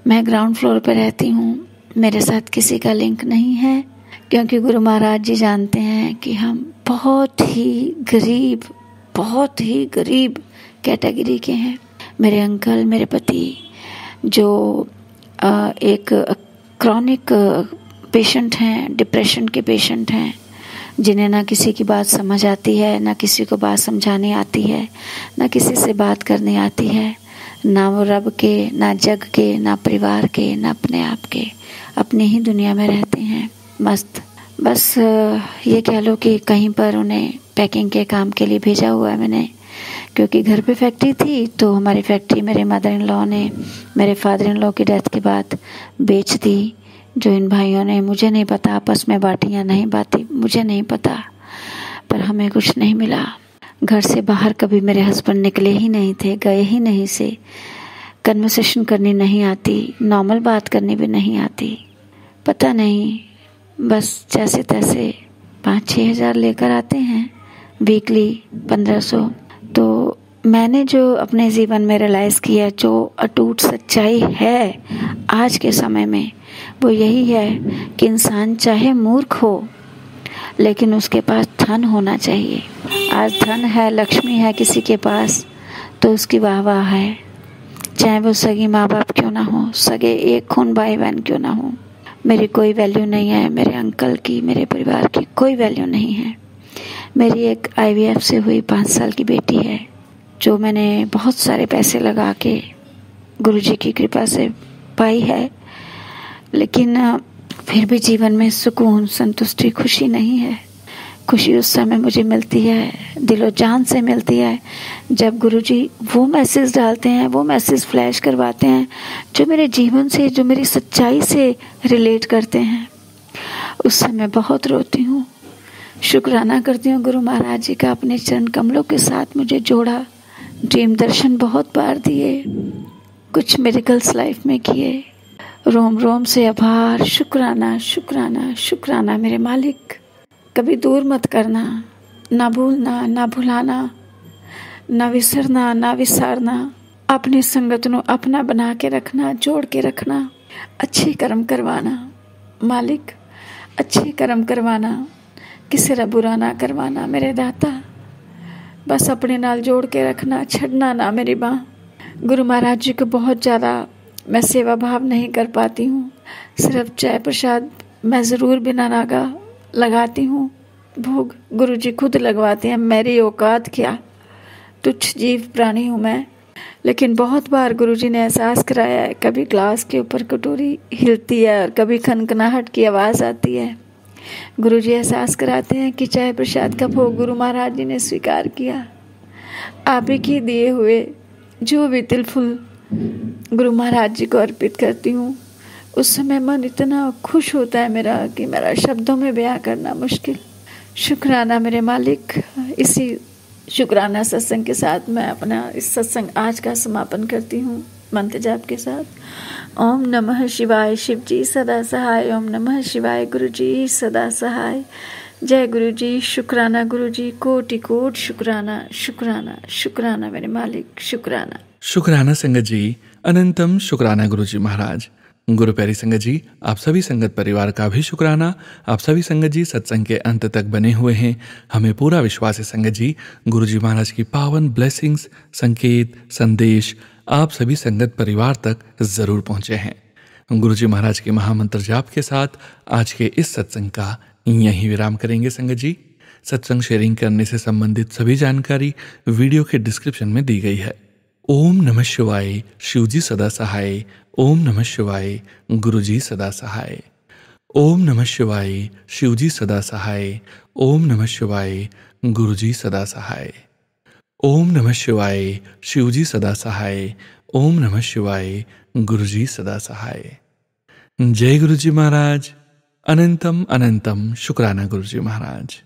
[SPEAKER 9] मैं ग्राउंड फ्लोर पर रहती हूँ। मेरे साथ किसी का लिंक नहीं है, क्योंकि गुरु महाराज जी जानते हैं कि हम बहुत ही गरीब कैटेगरी के हैं। मेरे अंकल, मेरे पति जो एक क्रॉनिक पेशेंट हैं, डिप्रेशन के पेशेंट हैं, जिन्हें ना किसी की बात समझ आती है, ना किसी को बात समझाने आती है, ना किसी से बात करने आती है, ना वो रब के, ना जग के, ना परिवार के, ना अपने आप के, अपनी ही दुनिया में रहते हैं मस्त। बस ये कह लो कि कहीं पर उन्हें पैकिंग के काम के लिए भेजा हुआ है मैंने, क्योंकि घर पे फैक्ट्री थी तो हमारी फैक्ट्री मेरे मदर इन लॉ ने मेरे फादर इन लॉ की डेथ के बाद बेच दी। जो इन भाइयों ने, मुझे नहीं पता आपस में बांटी या नहीं बांटी, मुझे नहीं पता, पर हमें कुछ नहीं मिला। घर से बाहर कभी मेरे हस्बैंड निकले ही नहीं थे, गए ही नहीं से। कन्वर्सेशन करनी नहीं आती, नॉर्मल बात करनी भी नहीं आती। पता नहीं, बस जैसे तैसे 5-6 हज़ार लेकर आते हैं वीकली, 1500। तो मैंने जो अपने जीवन में रियलाइज़ किया, जो अटूट सच्चाई है आज के समय में, वो यही है कि इंसान चाहे मूर्ख हो लेकिन उसके पास धन होना चाहिए। आज धन है, लक्ष्मी है किसी के पास तो उसकी वाह वाह है, चाहे वो सगी माँ बाप क्यों ना हो, सगे एक खून भाई बहन क्यों ना हो। मेरी कोई वैल्यू नहीं है, मेरे अंकल की, मेरे परिवार की कोई वैल्यू नहीं है। मेरी एक IVF से हुई 5 साल की बेटी है जो मैंने बहुत सारे पैसे लगा के गुरुजी की कृपा से पाई है, लेकिन फिर भी जीवन में सुकून, संतुष्टि, खुशी नहीं है। खुशी उस समय मुझे मिलती है, दिलो जान से मिलती है, जब गुरुजी वो मैसेज डालते हैं, वो मैसेज फ्लैश करवाते हैं जो मेरे जीवन से, जो मेरी सच्चाई से रिलेट करते हैं। उस समय बहुत रोती हूँ, शुक्राना करती हूँ गुरु महाराज जी का, अपने चरण कमलों के साथ मुझे जोड़ा, ड्रीम दर्शन बहुत बार दिए, कुछ मिरेकल्स लाइफ में किए। रोम रोम से आभार, शुक्राना शुक्राना शुक्राना मेरे मालिक। कभी दूर मत करना, ना भूलना, ना भुलाना, ना विसरना, ना विसारना। अपनी संगत को अपना बना के रखना, जोड़ के रखना, अच्छे कर्म करवाना मालिक, अच्छे कर्म करवाना, किसी रा बुरा ना करवाना मेरे दाता। बस अपने नाल जोड़ के रखना, छड़ना ना मेरी माँ। गुरु महाराज जी को बहुत ज़्यादा मैं सेवा भाव नहीं कर पाती हूँ, सिर्फ चाय प्रसाद मैं ज़रूर बिना नागा लगाती हूँ, भोग गुरुजी खुद लगवाते हैं। मेरी औकात क्या, तुच्छ जीव प्राणी हूँ मैं। लेकिन बहुत बार गुरुजी ने एहसास कराया है, कभी ग्लास के ऊपर कटोरी हिलती है और कभी खनखनाहट की आवाज़ आती है। गुरुजी एहसास कराते हैं कि चाय प्रसाद का भोग गुरु महाराज जी ने स्वीकार किया। आप ही के दिए हुए जो भी तिलफुल गुरु महाराज जी को अर्पित करती हूँ, उस समय मन इतना खुश होता है मेरा कि मेरा शब्दों में बयां करना मुश्किल। शुक्राना मेरे मालिक। इसी शुक्राना सत्संग के साथ मैं अपना इस सत्संग आज का समापन करती हूँ मंत्र जाप के साथ। ओम नमः शिवाय, शिव जी सदा सहाय। ओम नमः शिवाय, गुरु जी सदा सहाय। जय गुरु जी। शुक्राना गुरु जी, कोटि कोट शुक्राना शुक्राना शुक्राना मेरे मालिक, शुक्राना।
[SPEAKER 1] शुक्राना संगत जी, अनंतम शुक्राना गुरु जी महाराज। गुरु प्यारी संगत जी, आप सभी संगत परिवार का भी शुक्राना। आप सभी संगत जी सत्संग के अंत तक बने हुए हैं। हमें पूरा विश्वास है संगत जी, गुरु जी महाराज की पावन ब्लेसिंग्स, संकेत, संदेश आप सभी संगत परिवार तक जरूर पहुंचे हैं। गुरु जी महाराज के महामंत्र जाप के साथ आज के इस सत्संग का यहीं विराम करेंगे संगत जी। सत्संग शेयरिंग करने से संबंधित सभी जानकारी वीडियो के डिस्क्रिप्शन में दी गई है। ओम नमः शिवाय, शिवजी सदा सहाय। ओम नमः शिवाय, गुरुजी सदा सहाय। ओम नमः शिवाय, शिवजी सदा सहाय। ओम नमः शिवाय, गुरुजी सदा सहाय। ओम नमः शिवाय, शिवजी सदा सहाय। ओम नमः शिवाय, गुरुजी सदा सहाय। जय गुरुजी महाराज। अनंतम अनंतम शुक्राना गुरुजी महाराज।